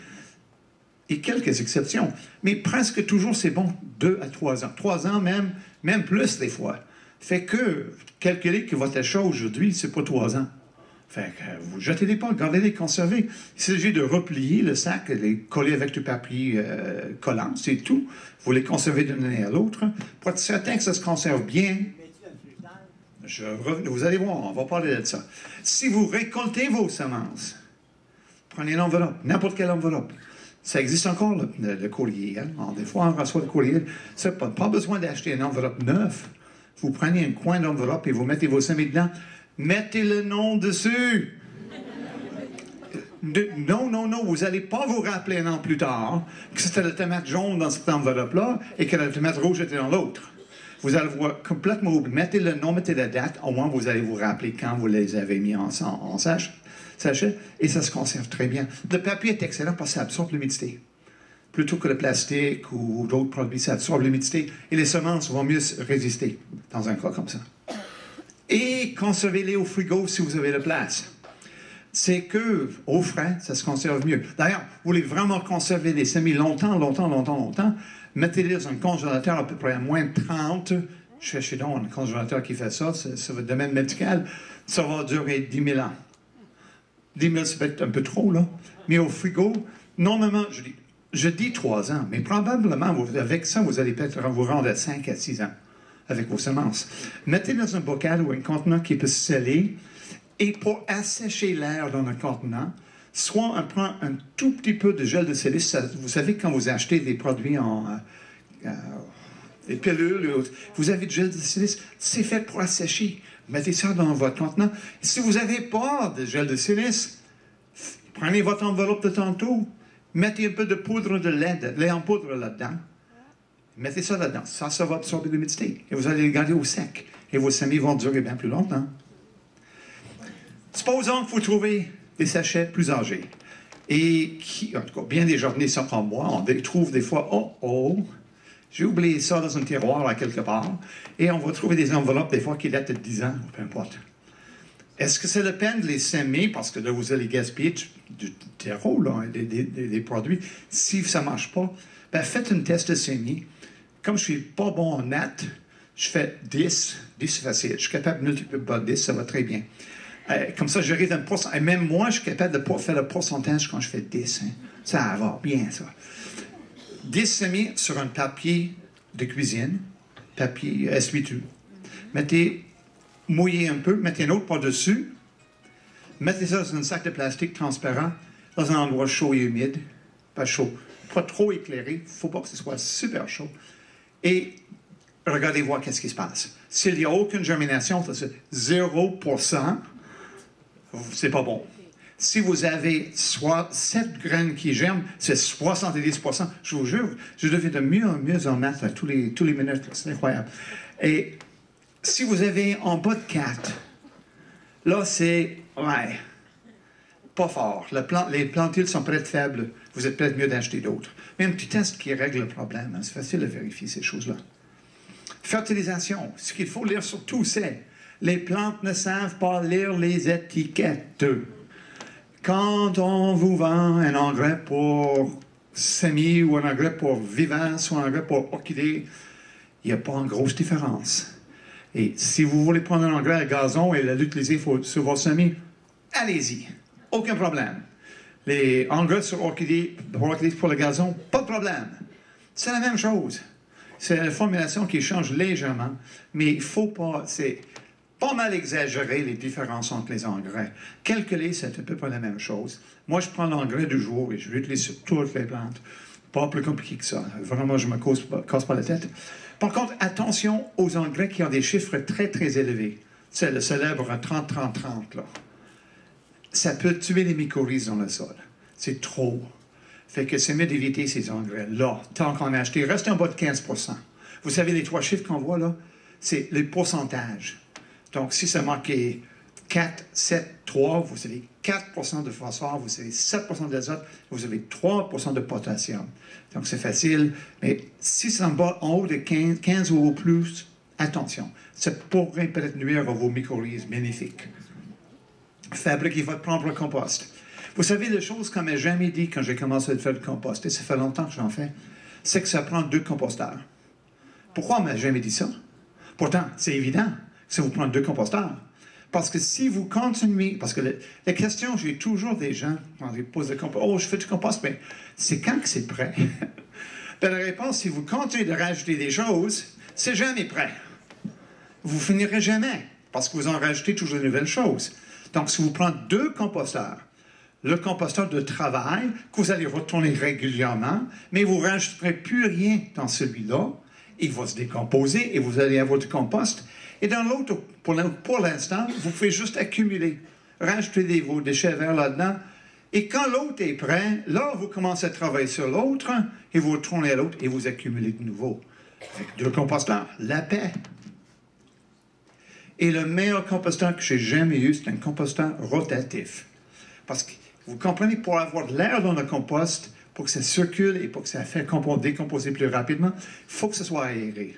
Et quelques exceptions. Mais presque toujours, c'est bon, 2 à 3 ans. 3 ans même plus des fois. Fait que, calculez que votre achat aujourd'hui, c'est pas 3 ans. Fait que vous jetez-les pas, gardez-les, conservez. Il s'agit de replier le sac, les coller avec du papier collant, c'est tout. Vous les conservez d'une année à l'autre pour être certain que ça se conserve bien. Vous allez voir, on va parler de ça. Si vous récoltez vos semences, prenez une enveloppe, n'importe quelle enveloppe. Ça existe encore, le courrier. Hein? Alors, des fois, on reçoit le courrier. Pas besoin d'acheter une enveloppe neuve. Vous prenez un coin d'enveloppe et vous mettez vos semis dedans. Mettez le nom dessus. Non, vous n'allez pas vous rappeler un an plus tard que c'était la tomate jaune dans cette enveloppe-là et que la tomate rouge était dans l'autre. Vous allez voir complètement oublier. Mettez le nom, mettez la date. Au moins, vous allez vous rappeler quand vous les avez mis en sachet, et ça se conserve très bien. Le papier est excellent parce que ça absorbe l'humidité. Plutôt que le plastique ou d'autres produits, ça absorbe l'humidité et les semences vont mieux résister dans un cas comme ça. Et conservez-les au frigo si vous avez la place. C'est que, au frais, ça se conserve mieux. D'ailleurs, vous voulez vraiment conserver les semis longtemps, mettez-les dans un congélateur à peu près à moins de 30. Cherchez donc un congélateur qui fait ça, c'est votre domaine médical. Ça va durer 10 000 ans. 10 000, c'est peut-être un peu trop, là. Mais au frigo, normalement, je dis 3 ans, mais probablement, avec ça, vous allez peut-être vous rendre à 5 à 6 ans avec vos semences. Mettez dans un bocal ou un contenant qui peut se sceller, et pour assécher l'air dans le contenant, soit on prend un tout petit peu de gel de silice. Vous savez, quand vous achetez des produits des pilules, vous avez du gel de silice, c'est fait pour assécher. Mettez ça dans votre contenant. Si vous n'avez pas de gel de silice, prenez votre enveloppe de tantôt, mettez un peu de poudre de lait en poudre là-dedans. Mettez ça là-dedans. Ça va absorber l'humidité. Et vous allez les garder au sec. Et vos semis vont durer bien plus longtemps. Supposons que vous trouvez des sachets plus âgés. Et en tout cas, bien des jardiniers sont comme moi. On les trouve des fois, j'ai oublié ça dans un tiroir là quelque part. Et on va trouver des enveloppes des fois qui datent de 10 ans, peu importe. Est-ce que c'est la peine de les semer, parce que là, vous allez gaspiller du terreau, là, des produits. Si ça ne marche pas, ben, faites une test de semis. Comme je ne suis pas bon en maths, je fais 10. 10, c'est facile. Je suis capable de multiplier par 10, ça va très bien. Comme ça, j'arrive à un pourcentage. Et même moi, je suis capable de faire le pourcentage quand je fais 10. Hein. Ça va bien, ça. 10 semis sur un papier de cuisine, papier essuie-tout. Mouillez un peu, mettez un autre par-dessus. Mettez ça dans un sac de plastique transparent, dans un endroit chaud et humide. Pas chaud, pas trop éclairé. Il ne faut pas que ce soit super chaud. Et regardez voir qu'est-ce qui se passe. S'il n'y a aucune germination, c'est 0%, c'est pas bon. Si vous avez 7 graines qui germent, c'est 70%. Je vous jure, je deviens de mieux en mieux en maths tous les minutes. C'est incroyable. Et si vous avez en bas de 4, là, c'est, pas fort. Les plantules sont peut-être faibles. Vous êtes peut-être mieux d'acheter d'autres. Mais un petit test qui règle le problème. Hein. C'est facile de vérifier ces choses-là. Fertilisation. Ce qu'il faut lire surtout, c'est les plantes ne savent pas lire les étiquettes. Quand on vous vend un engrais pour semis ou un engrais pour vivace ou un engrais pour orchidée, il n'y a pas une grosse différence. Et si vous voulez prendre un engrais à gazon et l'utiliser sur vos semis, allez-y. Aucun problème. Les engrais sur orchidée pour le gazon, pas de problème. C'est la même chose. C'est la formulation qui change légèrement, mais il ne faut pas... C'est pas mal exagérer les différences entre les engrais. Calculer, c'est à peu près la même chose. Moi, je prends l'engrais du jour et je l'utilise sur toutes les plantes. Pas plus compliqué que ça. Vraiment, je ne me casse pas la tête. Par contre, attention aux engrais qui ont des chiffres très, très élevés. C'est le célèbre 30-30-30, là. Ça peut tuer les mycorhizes dans le sol. C'est trop. Fait que c'est mieux d'éviter ces engrais-là, tant qu'on a acheté. Reste en bas de 15%. Vous savez, les 3 chiffres qu'on voit là, c'est les pourcentages. Donc, si c'est marqué 4, 7, 3, vous avez 4% de phosphore, vous avez 7% d'azote, vous avez 3% de potassium. Donc, c'est facile. Mais si c'est en bas, en haut de 15 ou au plus, attention. Ça pourrait peut-être nuire à vos mycorhizes bénéfiques. Fabriquez votre propre compost. Vous savez, les choses qu'on m'a jamais dit quand j'ai commencé à faire le compost, et ça fait longtemps que j'en fais, c'est que ça prend 2 composteurs. Pourquoi on m'a jamais dit ça? Pourtant, c'est évident que ça vous prend 2 composteurs. Parce que si vous continuez... Parce que la question, j'ai toujours des gens, quand ils posent le compost, « Oh, je fais du compost, mais c'est quand que c'est prêt? » Ben, la réponse, si vous continuez de rajouter des choses, c'est jamais prêt. Vous finirez jamais, parce que vous en rajoutez toujours de nouvelles choses. Donc, si vous prenez 2 composteurs, le composteur de travail, que vous allez retourner régulièrement, mais vous ne rajouterez plus rien dans celui-là, il va se décomposer et vous allez avoir du compost. Et dans l'autre, pour l'instant, vous pouvez juste accumuler, rajouter vos déchets verts là-dedans. Et quand l'autre est prêt, là, vous commencez à travailler sur l'autre et vous retournez à l'autre et vous accumulez de nouveau. Avec 2 composteurs, la paix. Et le meilleur composteur que j'ai jamais eu, c'est un composteur rotatif. Parce que, vous comprenez, pour avoir de l'air dans le compost, pour que ça circule et pour que ça fait décomposer plus rapidement, il faut que ce soit aéré.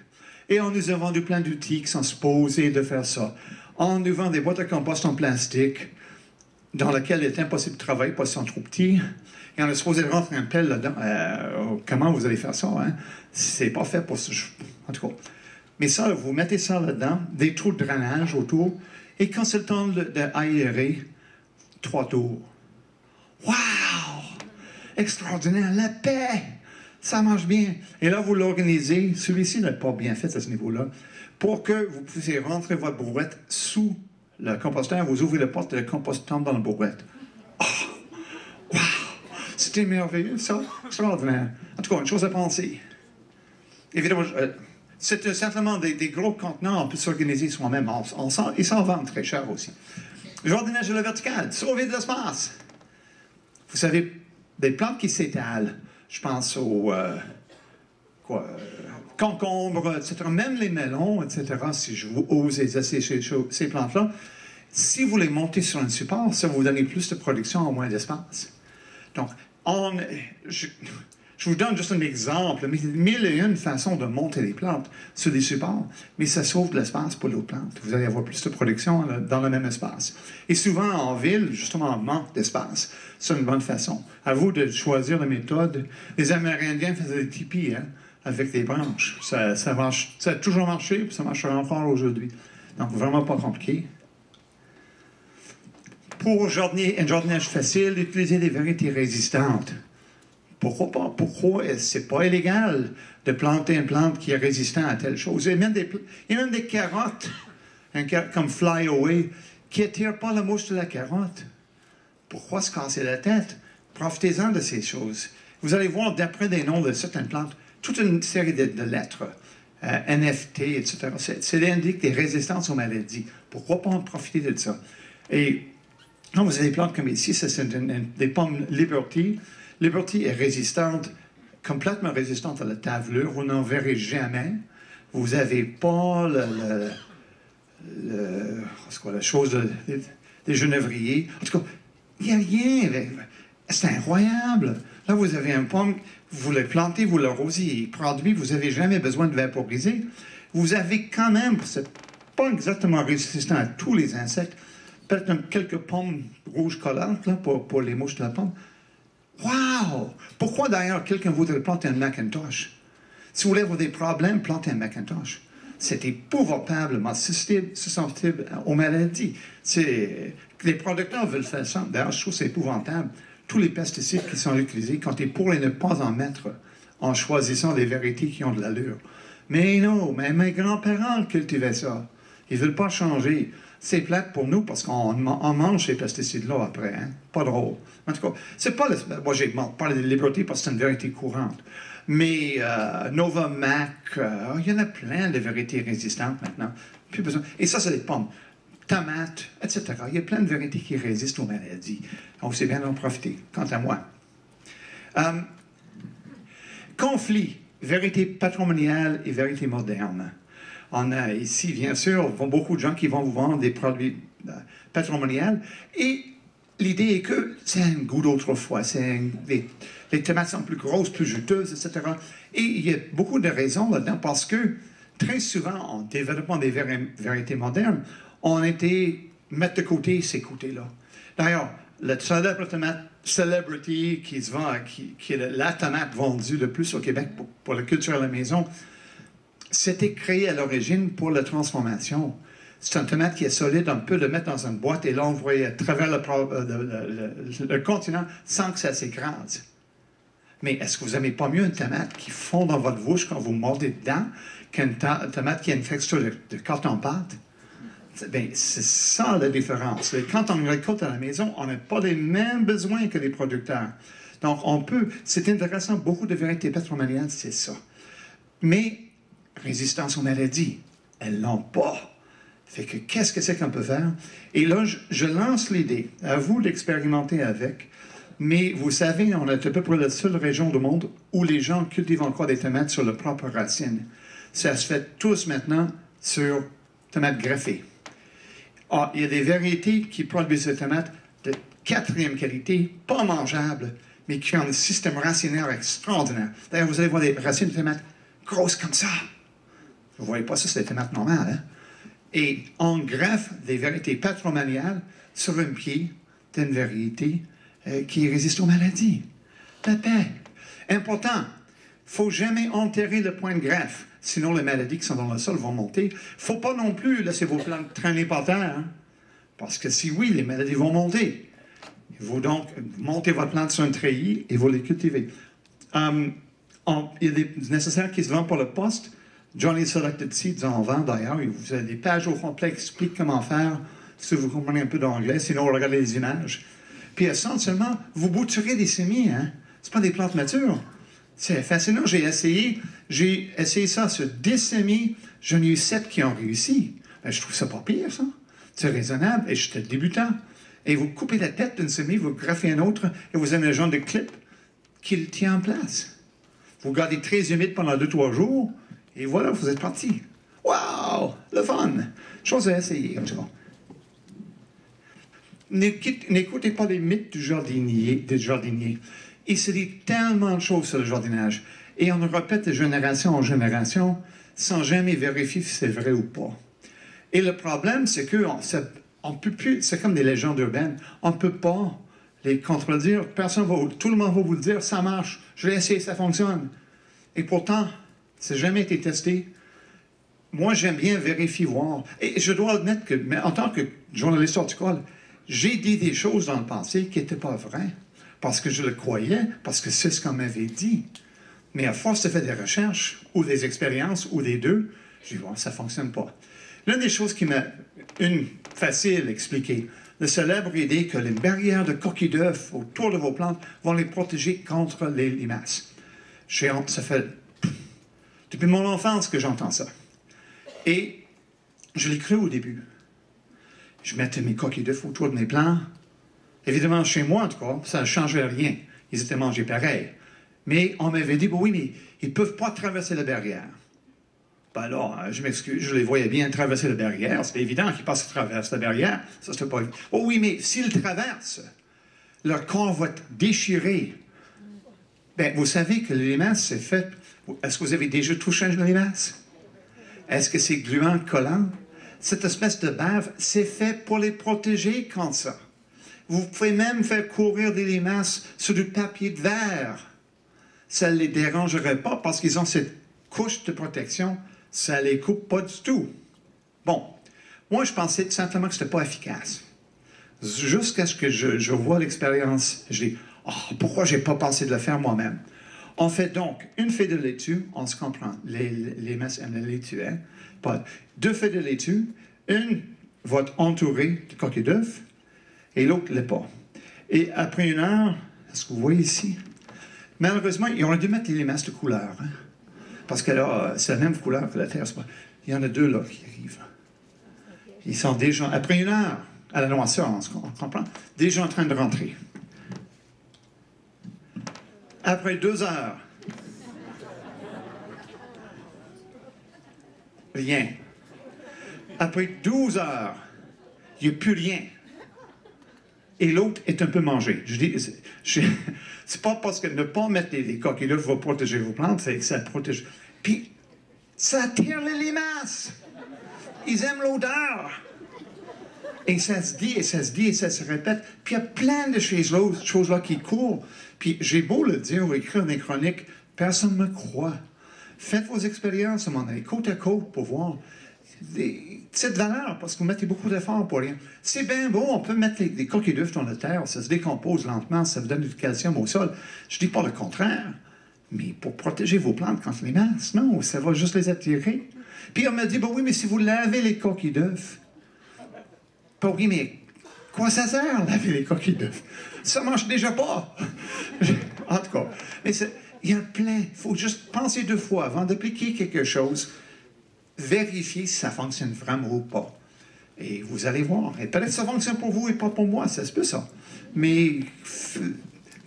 Et on nous a vendu plein d'outils qui sont supposés de faire ça. On nous vend des boîtes à compost en plastique dans lesquelles il est impossible de travailler parce qu'elles sont trop petits. Et on est supposé rentrer un pelle là-dedans. Comment vous allez faire ça, hein? C'est pas fait pour ça. En tout cas. Mais ça, vous mettez ça là-dedans, des trous de drainage autour, et quand c'est le temps d'aérer, 3 tours. Wow! Extraordinaire! La paix! Ça marche bien. Et là, vous l'organisez. Celui-ci n'est pas bien fait à ce niveau-là. Pour que vous puissiez rentrer votre brouette sous le composteur, vous ouvrez la porte et le compost tombe dans la brouette. Oh! Wow! C'était merveilleux, ça. Extraordinaire. En tout cas, une chose à penser. Évidemment, c'est simplement des gros contenants, on peut s'organiser soi-même. Ils s'en vendent très cher aussi. Jardinage à la verticale, sauver de l'espace. Vous savez, des plantes qui s'étalent, je pense aux concombres, etc., même les melons, etc., si je vous ose exercer ces plantes-là, si vous les montez sur un support, ça va vous donner plus de production en moins d'espace. Donc, je vous donne juste un exemple, mais il y a 1001 façons de monter les plantes sur des supports, mais ça sauve de l'espace pour l'autre plante. Vous allez avoir plus de production dans le même espace. Et souvent, en ville, justement, on manque d'espace. C'est une bonne façon. À vous de choisir la méthode. Les Amérindiens faisaient des tipis, hein, avec des branches. Ça a toujours marché, puis ça marchera encore aujourd'hui. Donc, vraiment pas compliqué. Pour un jardinage facile, utilisez des variétés résistantes. Pourquoi pas? Pourquoi c'est pas illégal de planter une plante qui est résistante à telle chose? Il y a même des carottes, comme Fly Away, qui n'attirent pas la mouche de la carotte. Pourquoi se casser la tête? Profitez-en de ces choses. Vous allez voir, d'après des noms de certaines plantes, toute une série de lettres, NFT, etc. Ça indique des résistances aux maladies. Pourquoi pas en profiter de ça? Et quand vous avez des plantes comme ici, ça, c'est des pommes Liberty. Liberty est résistante, complètement résistante à la tavelure. Vous n'en verrez jamais. Vous n'avez pas la chose des genévriers. En tout cas, il n'y a rien. C'est incroyable. Là, vous avez un pomme, vous le plantez, vous l'arrosez, il produit, vous n'avez jamais besoin de vaporiser. Vous avez quand même, c'est pas exactement résistant à tous les insectes, peut-être quelques pommes rouges collantes là, pour les mouches de la pomme. Wow! Pourquoi d'ailleurs quelqu'un voudrait planter un Macintosh? Si vous voulez avoir des problèmes, plantez un Macintosh. C'est épouvantablement susceptible aux maladies. Les producteurs veulent faire ça. D'ailleurs, je trouve que c'est épouvantable. Tous les pesticides qui sont utilisés, quand ils pourraient ne pas en mettre en choisissant des variétés qui ont de l'allure. Mais non, mais mes grands-parents cultivaient ça. Ils ne veulent pas changer. C'est plate pour nous parce qu'on mange ces pesticides-là après. Hein? Pas drôle. En tout cas, c'est pas moi, j'ai parlé de liberté parce que c'est une vérité courante. Mais Novamac, il y en a plein de vérités résistantes maintenant. Plus besoin. Et ça, c'est des pommes. Tomates, etc. Il y a plein de vérités qui résistent aux maladies. Donc, c'est bien d'en profiter, quant à moi. Conflit, vérité patrimoniale et vérité moderne. On a ici, bien sûr, beaucoup de gens qui vont vous vendre des produits patrimoniaux. Et l'idée est que c'est un goût d'autrefois. Les tomates sont plus grosses, plus juteuses, etc. Et il y a beaucoup de raisons là-dedans parce que très souvent, en développant des vérités modernes, on a été mettre de côté ces côtés-là. D'ailleurs, le célèbre tomate Celebrity qui se vend, qui est la tomate vendue le plus au Québec pour la culture à la maison, c'était créé à l'origine pour la transformation. C'est une tomate qui est solide, on peut le mettre dans une boîte et l'envoyer à travers le continent sans que ça s'écrase. Mais est-ce que vous n'aimez pas mieux une tomate qui fond dans votre bouche quand vous mordez dedans qu'une tomate qui a une texture de carton-pâte? Bien, c'est ça la différence. Quand on récolte à la maison, on n'a pas les mêmes besoins que les producteurs. Donc, c'est intéressant, beaucoup de vérités patrimoniales, c'est ça. Mais, résistance aux maladies, elles l'ont pas. Fait que qu'est-ce que c'est qu'on peut faire? Et là, je lance l'idée, à vous d'expérimenter avec, mais vous savez, on est à peu près la seule région du monde où les gens cultivent encore des tomates sur leurs propres racines. Ça se fait tous maintenant sur tomates greffées. Ah, il y a des variétés qui produisent des tomates de 4e qualité, pas mangeables, mais qui ont un système racinaire extraordinaire. D'ailleurs, vous allez voir des racines de tomates grosses comme ça. Vous ne voyez pas ça, c'est des tomates normales. Hein? Et on greffe des variétés patrimoniales sur un pied d'une variété qui résiste aux maladies. La paix. Important, il ne faut jamais enterrer le point de greffe. Sinon, les maladies qui sont dans le sol vont monter. Il ne faut pas non plus laisser vos plantes traîner par terre. Hein? Parce que si oui, les maladies vont monter. Il faut donc monter votre plante sur un treillis et vous les cultivez. Il y a des nécessaires qui se vendent pour le poste. Johnny Selected Seeds en vend d'ailleurs. Vous avez des pages au complet qui expliquent comment faire, si vous comprenez un peu d'anglais. Sinon, regardez les images. Puis essentiellement, vous bouturez des semis. Hein? Ce pas des plantes matures. C'est fascinant. J'ai essayé ça sur 10 semis. J'en ai eu 7 qui ont réussi. Ben, je trouve ça pas pire, ça. C'est raisonnable. Et j'étais débutant. Et vous coupez la tête d'une semis, vous graffez un autre, et vous avez un genre de clip qui le tient en place. Vous gardez très humide pendant 2-3 jours, et voilà, vous êtes parti. Wow! Le fun! Chose à essayer, en tout cas. N'écoutez pas les mythes des jardiniers. Il se dit tellement de choses sur le jardinage. Et on le répète de génération en génération sans jamais vérifier si c'est vrai ou pas. Et le problème, c'est que on peut plus, c'est comme des légendes urbaines. On ne peut pas les contredire. Tout le monde va vous le dire, ça marche, je l'ai essayé, ça fonctionne. Et pourtant, ça n'a jamais été testé. Moi, j'aime bien vérifier, voir. Et je dois admettre que, mais en tant que journaliste horticole, j'ai dit des choses dans le passé qui n'étaient pas vraies. Parce que je le croyais, parce que c'est ce qu'on m'avait dit. Mais à force de faire des recherches, ou des expériences, ou des deux, j'ai dit, bon, ça ne fonctionne pas. L'une des choses qui m'a facile à expliquer, la célèbre idée que les barrières de coquilles d'œufs autour de vos plantes vont les protéger contre les limaces. Ça fait depuis mon enfance que j'entends ça. Et je l'ai cru au début. Je mettais mes coquilles d'œufs autour de mes plants. Évidemment, chez moi, en tout cas, ça ne changeait rien. Ils étaient mangés pareil. Mais on m'avait dit, bon, oui, mais ils ne peuvent pas traverser la barrière. Ben alors, je m'excuse, je les voyais bien traverser la barrière. C'est évident qu'ils passent à travers la barrière. Ça, c'était pas... Oh oui, mais s'ils traversent, leur corps va être déchiré. Ben, vous savez que les limaces, c'est fait... Est-ce que vous avez déjà touché une limace? Est-ce que c'est gluant, collant? Cette espèce de bave, c'est fait pour les protéger contre ça. Vous pouvez même faire courir des limaces sur du papier de verre. Ça ne les dérangerait pas parce qu'ils ont cette couche de protection. Ça ne les coupe pas du tout. Bon, moi, je pensais tout simplement que ce n'était pas efficace. Jusqu'à ce que je vois l'expérience, je dis, oh, pourquoi je n'ai pas pensé de le faire moi-même? On fait donc une feuille de laitue, on se comprend, les limaces aiment la laitue, hein? Pas, 2 feuilles de laitue, une va être entouré de coquilles d'œufs et l'autre ne l'est pas. Et après 1 heure, est-ce que vous voyez ici? Malheureusement, ils auraient dû mettre les limaces de couleur. Hein? Parce que là, c'est la même couleur que la terre. Il y en a 2 là qui arrivent. Ils sont déjà, après 1 heure, à la noirceur, on comprend, déjà en train de rentrer. Après 2 heures, rien. Après 12 heures, il n'y a plus rien. Et l'autre est un peu mangé. Je dis, c'est pas parce que ne pas mettre des coquilles d'œufs va protéger vos plantes, c'est que ça protège. Puis, ça attire les limaces. Ils aiment l'odeur. Et ça se dit, et ça se dit, et ça se répète. Puis il y a plein de choses-là qui courent. Puis j'ai beau le dire ou écrire des chroniques, personne ne me croit. Faites vos expériences à mon avis, côte à côte, pour voir des petites valeurs, parce que vous mettez beaucoup d'efforts pour rien. C'est bien beau, on peut mettre des coquilles d'œufs dans la terre, ça se décompose lentement, ça vous donne du calcium au sol. Je ne dis pas le contraire, mais pour protéger vos plantes contre les masses, non, ça va juste les attirer. Puis on m'a dit, ben oui, mais si vous lavez les coquilles d'œufs, ben oui, mais quoi ça sert, laver les coquilles d'œufs? Ça marche déjà pas. En tout cas, mais il y a plein. Il faut juste penser 2 fois avant d'appliquer quelque chose. Vérifier si ça fonctionne vraiment ou pas. Et vous allez voir. Et peut-être que ça fonctionne pour vous et pas pour moi, ça se peut ça. Mais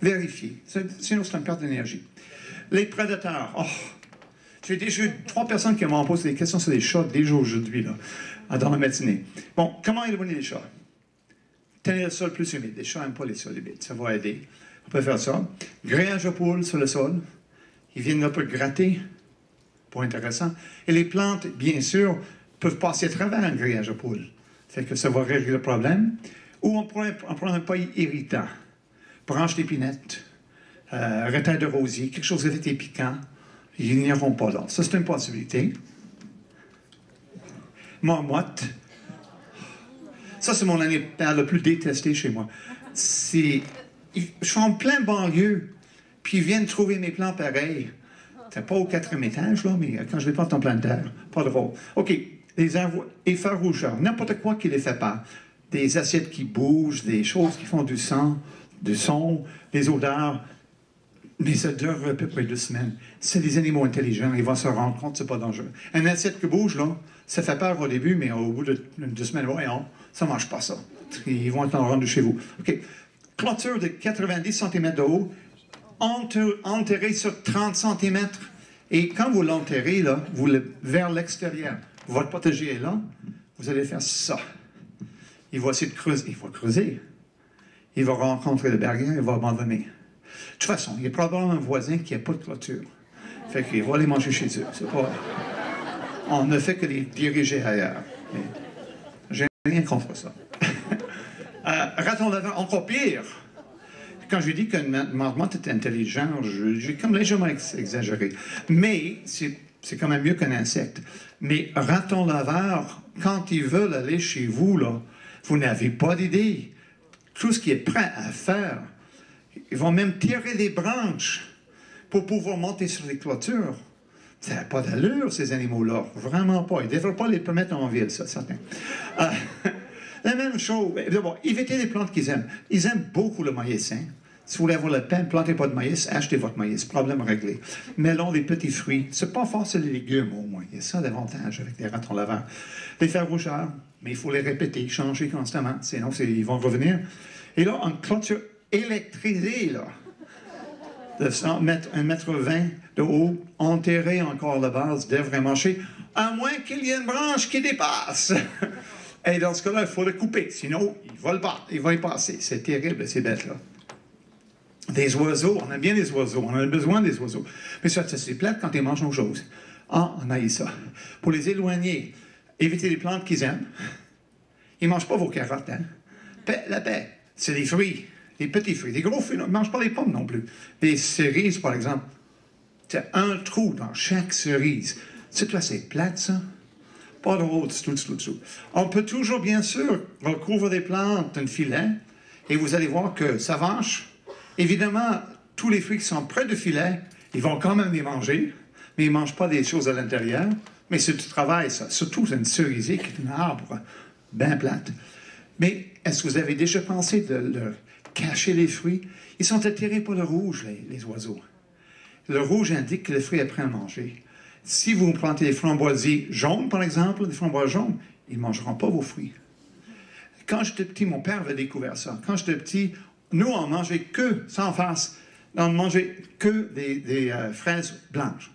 vérifiez. Sinon, c'est une perte d'énergie. Les prédateurs. Oh, j'ai déjà eu 3 personnes qui m'ont posé des questions sur les chats déjà aujourd'hui, là, dans la matinée. Bon, comment éloigner les chats? Tenir le sol plus humide. Les chats n'aiment pas les sols humides. Ça va aider. On peut faire ça. Grillage à poules sur le sol. Ils viennent un peu gratter. Pas intéressant. Et les plantes, bien sûr, peuvent passer à travers un grillage à poules. Fait que ça va régler le problème. Ou on prend un paille irritant. Branche d'épinette, retail de rosier, quelque chose qui est piquant. Ils n'iront pas là. Ça, c'est une possibilité. Marmotte. Ça, c'est mon animal le plus détesté chez moi. Je suis en plein banlieue, puis ils viennent trouver mes plants pareils. C'est pas au 4e étage, là, mais quand je les plante en pleine terre, pas drôle. OK, les effaroucheurs, n'importe quoi qui les fait pas. Des assiettes qui bougent, des choses qui font du son, des odeurs. Mais ça dure à peu près 2 semaines. C'est des animaux intelligents, ils vont se rendre compte que c'est pas dangereux. Une assiette qui bouge, là, ça fait peur au début, mais au bout de 2 semaines, voyons, ça marche pas, ça. Ils vont être en rendu chez vous. OK. Clôture de 90 cm de haut, enterré sur 30 cm. Et quand vous l'enterrez, là, vers l'extérieur, votre potager est là, vous allez faire ça. Il va essayer de creuser. Il va creuser. Il va rencontrer le barrière, il va abandonner. De toute façon, il y a probablement un voisin qui n'a pas de clôture. Fait qu'il va aller manger chez eux. C'est pas... On ne fait que les diriger ailleurs. Mais j'ai rien contre ça. Raton laveur, encore pire. Quand je lui dis qu'une marmotte est intelligente, j'ai comme légèrement exagéré. Mais c'est quand même mieux qu'un insecte. Mais raton laveur, quand ils veulent aller chez vous, là, vous n'avez pas d'idée. Tout ce qui est prêt à faire, ils vont même tirer les branches pour pouvoir monter sur les clôtures. Ça n'a pas d'allure, ces animaux-là. Vraiment pas. Ils ne devraient pas les permettre en ville, ça, certain. La même chose. D'abord, évitez les plantes qu'ils aiment. Ils aiment beaucoup le maïs, hein. Si vous voulez avoir la peine, plantez pas de maïs, achetez votre maïs. Problème réglé. Melon, des petits fruits. C'est pas fort, c'est les légumes, au moins. Il y a ça d'avantage avec les ratons laveurs. Les fers rougeurs, mais il faut les répéter, changer constamment. Sinon, ils vont revenir. Et là, en clôture électrisée, là, de 1,20 m de haut, enterré encore la base, devrait marcher, à moins qu'il y ait une branche qui dépasse. Et dans ce cas-là, il faut le couper, sinon, il va y passer. C'est terrible, ces bêtes-là. Des oiseaux, on aime bien les oiseaux, on a besoin des oiseaux. Mais ça, c'est plate quand ils mangent nos choses. Ah, on a ça. Pour les éloigner, évitez les plantes qu'ils aiment. Ils ne mangent pas vos carottes, hein. La paix, c'est des fruits, des petits fruits. Des gros fruits, ils ne mangent pas les pommes non plus. Des cerises, par exemple. C'est un trou dans chaque cerise. C'est toi, c'est plate, ça. Pas drôle, tout. On peut toujours, bien sûr, recouvrir des plantes d'un filet, et vous allez voir que ça marche. Évidemment, tous les fruits qui sont près du filet, ils vont quand même les manger, mais ils ne mangent pas des choses à l'intérieur. Mais c'est du travail, ça. Surtout une cerisier qui est un arbre bien plate. Mais est-ce que vous avez déjà pensé de leur cacher les fruits? Ils sont attirés par le rouge, les oiseaux. Le rouge indique que le fruit est prêt à manger. Si vous plantez des framboisiers jaunes, par exemple, des framboises jaunes, ils ne mangeront pas vos fruits. Quand j'étais petit, mon père avait découvert ça. Quand j'étais petit, nous, on mangeait que, sans farce, on ne mangeait que des fraises blanches.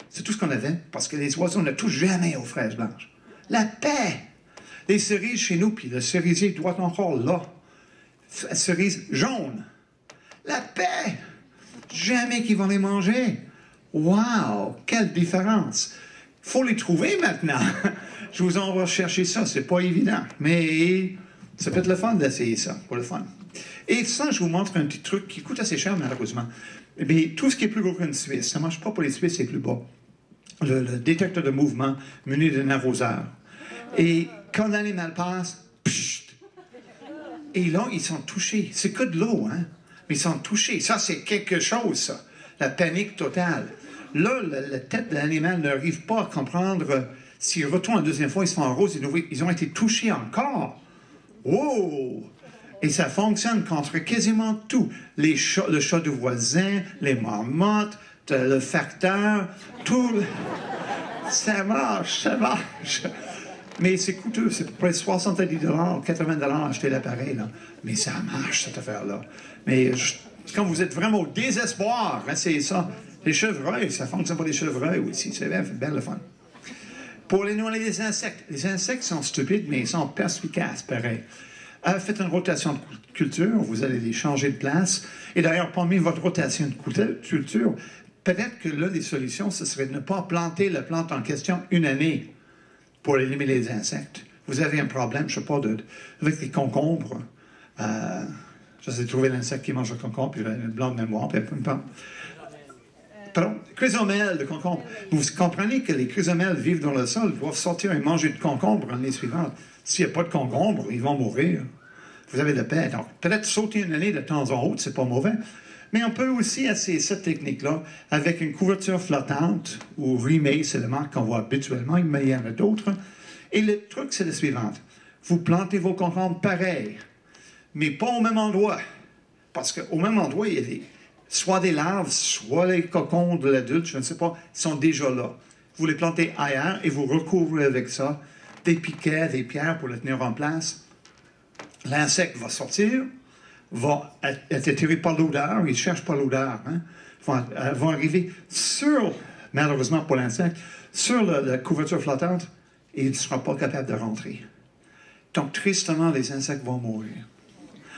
C'est tout ce qu'on avait, parce que les oiseaux ne touchent jamais aux fraises blanches. La paix! Les cerises chez nous, puis le cerisier doit encore là. Cerise jaune. La paix! Jamais qu'ils vont les manger. Wow! Quelle différence! Il faut les trouver maintenant. Je vous envoie chercher ça, c'est pas évident. Mais ça peut être le fun d'essayer ça, pour le fun. Et ça, je vous montre un petit truc qui coûte assez cher, malheureusement. Mais tout ce qui est plus gros qu'une Suisse, ça ne marche pas pour les Suisses, c'est plus bas. Le détecteur de mouvement muni d'un arroseur. Et quand l'animal passe, pshht, et là, ils sont touchés. C'est que de l'eau, hein? Mais ils sont touchés. Ça, c'est quelque chose, ça. La panique totale. Là, la tête de l'animal n'arrive pas à comprendre. S'ils retournent la deuxième fois, ils se font en rose. Ils ont été touchés encore. Oh! Et ça fonctionne contre quasiment tout. Le chat du voisin, les marmottes, le facteur, tout. Ça marche, ça marche. Mais c'est coûteux, c'est à peu près 70 $, 80 $ acheter l'appareil, là. Mais ça marche, cette affaire-là. Mais quand vous êtes vraiment au désespoir, essayez ça. Les chevreuils, ça fonctionne pour les chevreuils aussi. C'est bien le fun. Pour les nourrir les insectes sont stupides, mais ils sont perspicaces, pareil. Faites une rotation de culture, vous allez les changer de place. Et d'ailleurs, parmi votre rotation de culture, peut-être que l'une des solutions, ce serait de ne pas planter la plante en question une année pour éliminer les insectes. Vous avez un problème, je ne sais pas, avec les concombres. J'essaie de trouver l'insecte qui mange le concombre, puis le blanc de mémoire, puis pardon, chrysomèles de concombre. Vous comprenez que les chrysomèles vivent dans le sol, doivent sortir et manger de concombre l'année suivante. S'il n'y a pas de concombre, ils vont mourir. Vous avez de la paix. Donc, peut-être sauter une année de temps en autre, c'est pas mauvais. Mais on peut aussi essayer cette technique-là avec une couverture flottante ou remake, c'est le marque qu'on voit habituellement, mais il y en a d'autres. Et le truc, c'est le suivant. Vous plantez vos concombres pareil, mais pas au même endroit. Parce qu'au même endroit, il y a soit des larves, soit les cocons de l'adulte, je ne sais pas, ils sont déjà là. Vous les plantez ailleurs et vous recouvrez avec ça des piquets, des pierres pour le tenir en place. L'insecte va sortir, va être attiré par l'odeur, il ne cherche pas l'odeur, hein, vont arriver sur, malheureusement pour l'insecte, sur la couverture flottante et il ne sera pas capable de rentrer. Donc, tristement, les insectes vont mourir.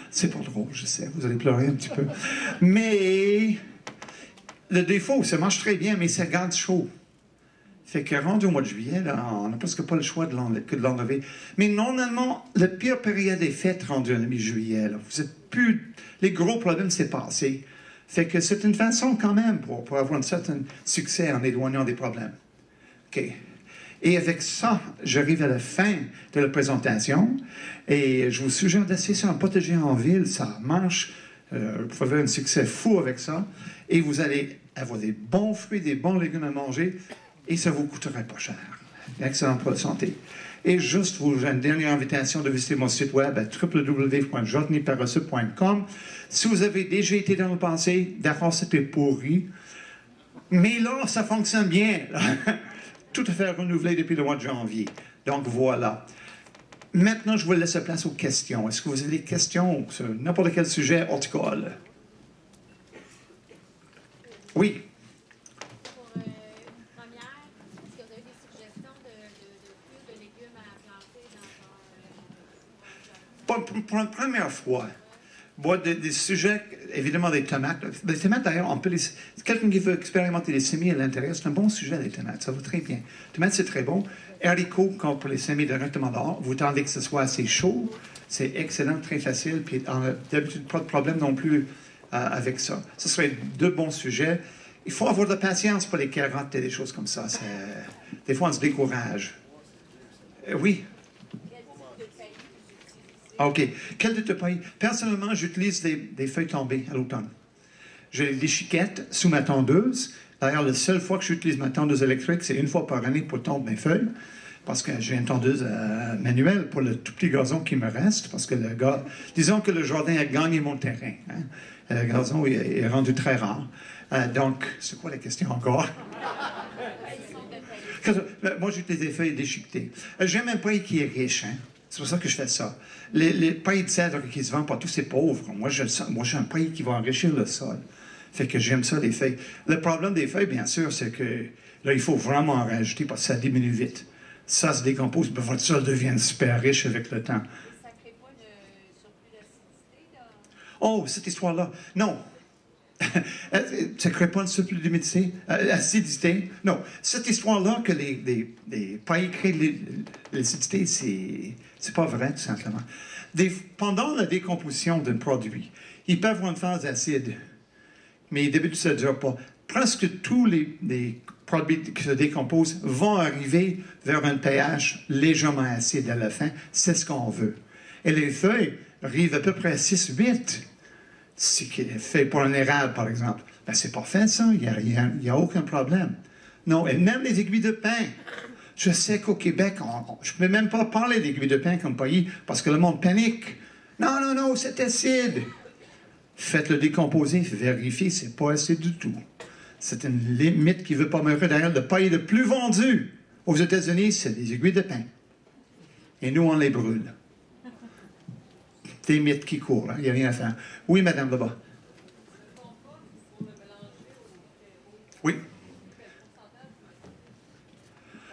C'est pas drôle, je sais, vous allez pleurer un petit peu. Mais le défaut, ça marche très bien, mais ça garde chaud. Fait que rendu au mois de juillet, là, on n'a presque pas le choix que de l'enlever. Mais normalement, la pire période est faite rendu à la mi-juillet. Vous êtes plus... Les gros problèmes, c'est passé. Fait que c'est une façon quand même pour avoir un certain succès en éloignant des problèmes. OK. Et avec ça, j'arrive à la fin de la présentation. Et je vous suggère d'essayer ça en potager en ville. Ça marche. Vous pouvez avoir un succès fou avec ça. Et vous allez avoir des bons fruits, des bons légumes à manger. Et ça ne vous coûterait pas cher. Excellent pour la santé. Et juste, j'ai une dernière invitation de visiter mon site web à www.jotnyparesseux.com. Si vous avez déjà été dans le passé, d'accord, c'était pourri. Mais là, ça fonctionne bien. Tout à fait renouvelé depuis le mois de janvier. Donc, voilà. Maintenant, je vous laisse la place aux questions. Est-ce que vous avez des questions sur n'importe quel sujet horticole? Oui. Pour la première fois, des sujets, évidemment des tomates. Les tomates, d'ailleurs, on peut les... Quelqu'un qui veut expérimenter les semis à l'intérieur, c'est un bon sujet, les tomates. Ça va très bien. Les tomates, c'est très bon. Haricots, quand pour les semis directement dehors, vous attendez que ce soit assez chaud. C'est excellent, très facile. Puis, d'habitude, pas de problème non plus avec ça. Ce serait deux bons sujets. Il faut avoir de la patience pour les carottes et des choses comme ça. Des fois, on se décourage. Oui. OK. Quel type de paille? Personnellement, j'utilise des feuilles tombées à l'automne. J'ai des chiquettes sous ma tondeuse. D'ailleurs, la seule fois que j'utilise ma tondeuse électrique, c'est une fois par année pour tondre mes feuilles. parce que j'ai une tondeuse manuelle pour le tout petit gazon qui me reste, parce que disons que le jardin a gagné mon terrain. Hein. Le gazon est rendu très rare. Donc, c'est quoi la question encore? Moi, j'utilise des feuilles déchiquetées. J'aime un paille qui est riche. Hein. C'est pour ça que je fais ça. Les pailles de cèdre qui se vendent partout, c'est pauvre. Moi, j'ai un paille qui va enrichir le sol. Fait que j'aime ça, les feuilles. Le problème des feuilles, bien sûr, c'est que là, il faut vraiment en rajouter parce que ça diminue vite. Ça se décompose, mais votre sol devient super riche avec le temps. Ça ne crée pas de surplus d'acidité, là? Oh, cette histoire-là. Non. Ça ne crée pas un surplus d'humidité, acidité. Non. Cette histoire-là que les pailles créent l'acidité, c'est pas vrai, tout simplement. Pendant la décomposition d'un produit, il peut avoir une phase acide, mais d'habitude, ça ne dure pas. Presque tous les produits qui se décomposent vont arriver vers un pH légèrement acide à la fin. C'est ce qu'on veut. Et les feuilles arrivent à peu près à 6-8. C'est fait pour un érable, par exemple. Ben, c'est parfait, ça. Il n'y a aucun problème. Non, et même les aiguilles de pin. Je sais qu'au Québec, je ne peux même pas parler d'aiguilles de pin comme pays parce que le monde panique. Non, non, non, c'est acide. Faites-le décomposer, vérifiez, c'est pas acide du tout. C'est une limite qui ne veut pas mourir. D'ailleurs, le paille le plus vendu aux États-Unis, c'est des aiguilles de pin. Et nous, on les brûle. Des mythes qui courent, il n'y a rien à faire. Oui, madame, là-bas. Oui.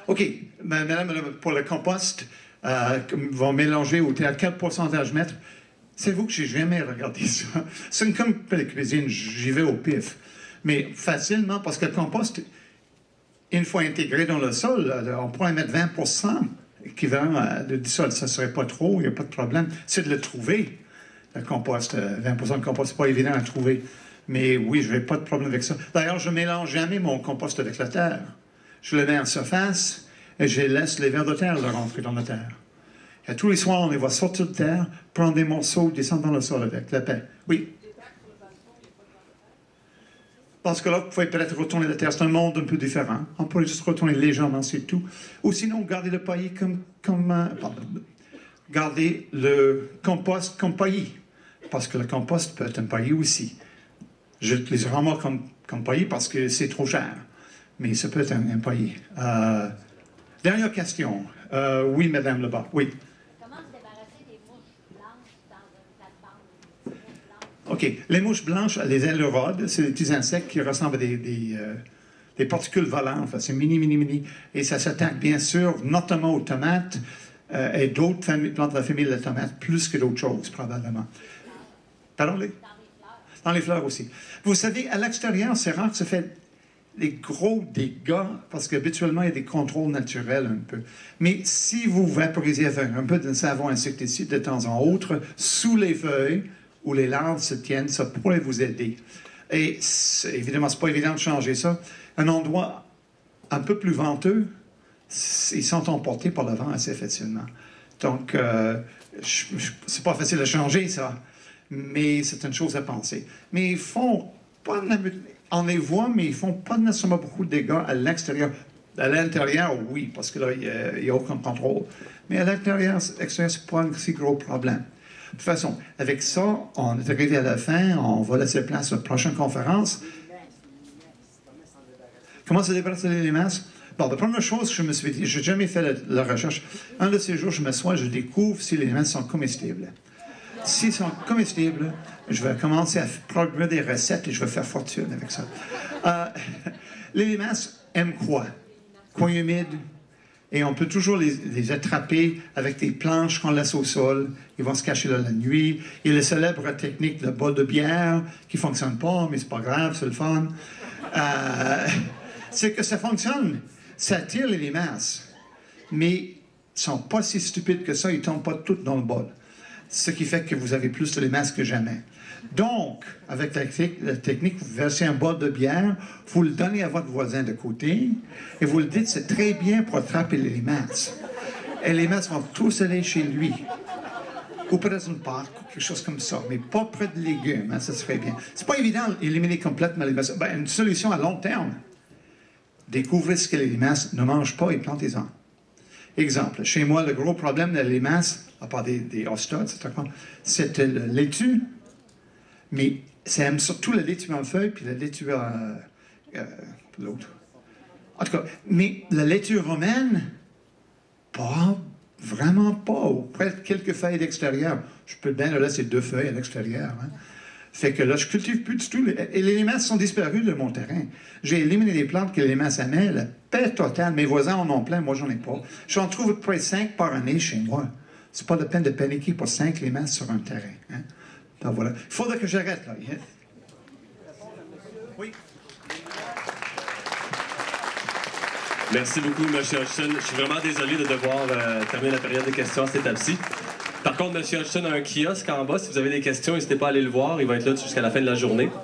OK. Madame, pour le compost, vont mélanger à quel pourcentage mettre? C'est vous que j'ai jamais regardé ça. C'est comme la cuisine, j'y vais au pif. Mais facilement, parce que le compost, une fois intégré dans le sol, on pourrait mettre 20% équivalent du sol. Ça ne serait pas trop, il n'y a pas de problème. C'est de le trouver, le compost. 20% de compost, c'est pas évident à trouver. Mais oui, je n'ai pas de problème avec ça. D'ailleurs, je ne mélange jamais mon compost avec la terre. Je le mets en surface et je laisse les vers de terre rentrer dans la terre. Et tous les soirs, on les voit sortir de terre, prendre des morceaux, descendre dans le sol avec la paix. Oui. Parce que là, vous pouvez peut-être retourner la terre. C'est un monde un peu différent. On pourrait juste retourner légèrement, c'est tout. Ou sinon, garder le paillis garder le compost comme paillis. Parce que le compost peut être un paillis aussi. Je l'utilise rarement comme paillis parce que c'est trop cher. Mais ça peut être un paillis. Dernière question. Oui, madame, là-bas. Oui. Comment se débarrasser des mouches blanches dans une plate-bande? OK. Les mouches blanches, les ailerodes, c'est des petits insectes qui ressemblent à des particules volantes. Enfin, c'est mini. Et ça s'attaque, bien sûr, notamment aux tomates et d'autres plantes de la famille de la tomate, plus que d'autres choses, probablement. Pardon? Dans les fleurs aussi. Vous savez, à l'extérieur, c'est rare que ça fait des gros dégâts, parce qu'habituellement, il y a des contrôles naturels un peu. Mais si vous vaporisez avec un peu de savon insecticide de temps en autre, sous les feuilles, où les larves se tiennent, ça pourrait vous aider. Et évidemment, c'est pas évident de changer ça. Un endroit un peu plus venteux, ils sont emportés par le vent assez facilement. Donc, c'est pas facile à changer, ça. Mais c'est une chose à penser. Mais ils font pas... On les voit, mais ils font pas nécessairement beaucoup de dégâts à l'extérieur. À l'intérieur, oui, parce que là, il n'y a aucun contrôle. Mais à l'extérieur, c'est pas un si gros problème. De toute façon, avec ça, on est arrivé à la fin. On va laisser place à la prochaine conférence. Comment se débarrasser des limaces? Bon, la première chose que je me suis dit, je n'ai jamais fait la recherche. Un de ces jours, je m'assois, je découvre si les limaces sont comestibles. S'ils sont comestibles, je vais commencer à programmer des recettes et je vais faire fortune avec ça. Les limaces aiment quoi? Coin humide. Et on peut toujours les attraper avec des planches qu'on laisse au sol. Ils vont se cacher là la nuit. Il y a la célèbre technique de bol de bière qui ne fonctionne pas, mais c'est pas grave, c'est le fun. C'est que ça fonctionne. Ça attire les limaces. Mais ils ne sont pas si stupides que ça. Ils ne tombent pas toutes dans le bol. Ce qui fait que vous avez plus de limaces que jamais. Donc, avec la technique, vous versez un bol de bière, vous le donnez à votre voisin de côté, et vous le dites, c'est très bien pour attraper les limaces. Et les limaces vont tous aller chez lui. Ou peut-être une parc, ou quelque chose comme ça, mais pas près de légumes, hein, ça serait bien. C'est pas évident d'éliminer complètement les limaces. Ben, une solution à long terme, découvrez ce que les limaces ne mangent pas et plantez-en. Exemple, chez moi, le gros problème de les limaces, à part des hostas, etc., c'était le laitue, mais ça aime surtout le laitue en feuille, puis le laitue l'autre. En tout cas, mais la laitue romaine, pas, vraiment pas, ou presque quelques feuilles d'extérieur. Je peux bien laisser 2 feuilles à l'extérieur. Hein. Fait que là, je cultive plus du tout. Et les limaces sont disparues de mon terrain. J'ai éliminé les plantes que les limaces aimaient. La paix totale. Mes voisins en ont plein, moi, j'en ai pas. J'en trouve près de 5 par année chez moi. C'est pas la peine de paniquer pour 5 limaces sur un terrain. Hein. Donc voilà. Il faudrait que j'arrête, là. Oui. Merci beaucoup, M. Hodgson. Je suis vraiment désolé de devoir terminer la période de questions à cette étape-ci. Par contre, M. Hodgson a un kiosque en bas. Si vous avez des questions, n'hésitez pas à aller le voir. Il va être là jusqu'à la fin de la journée.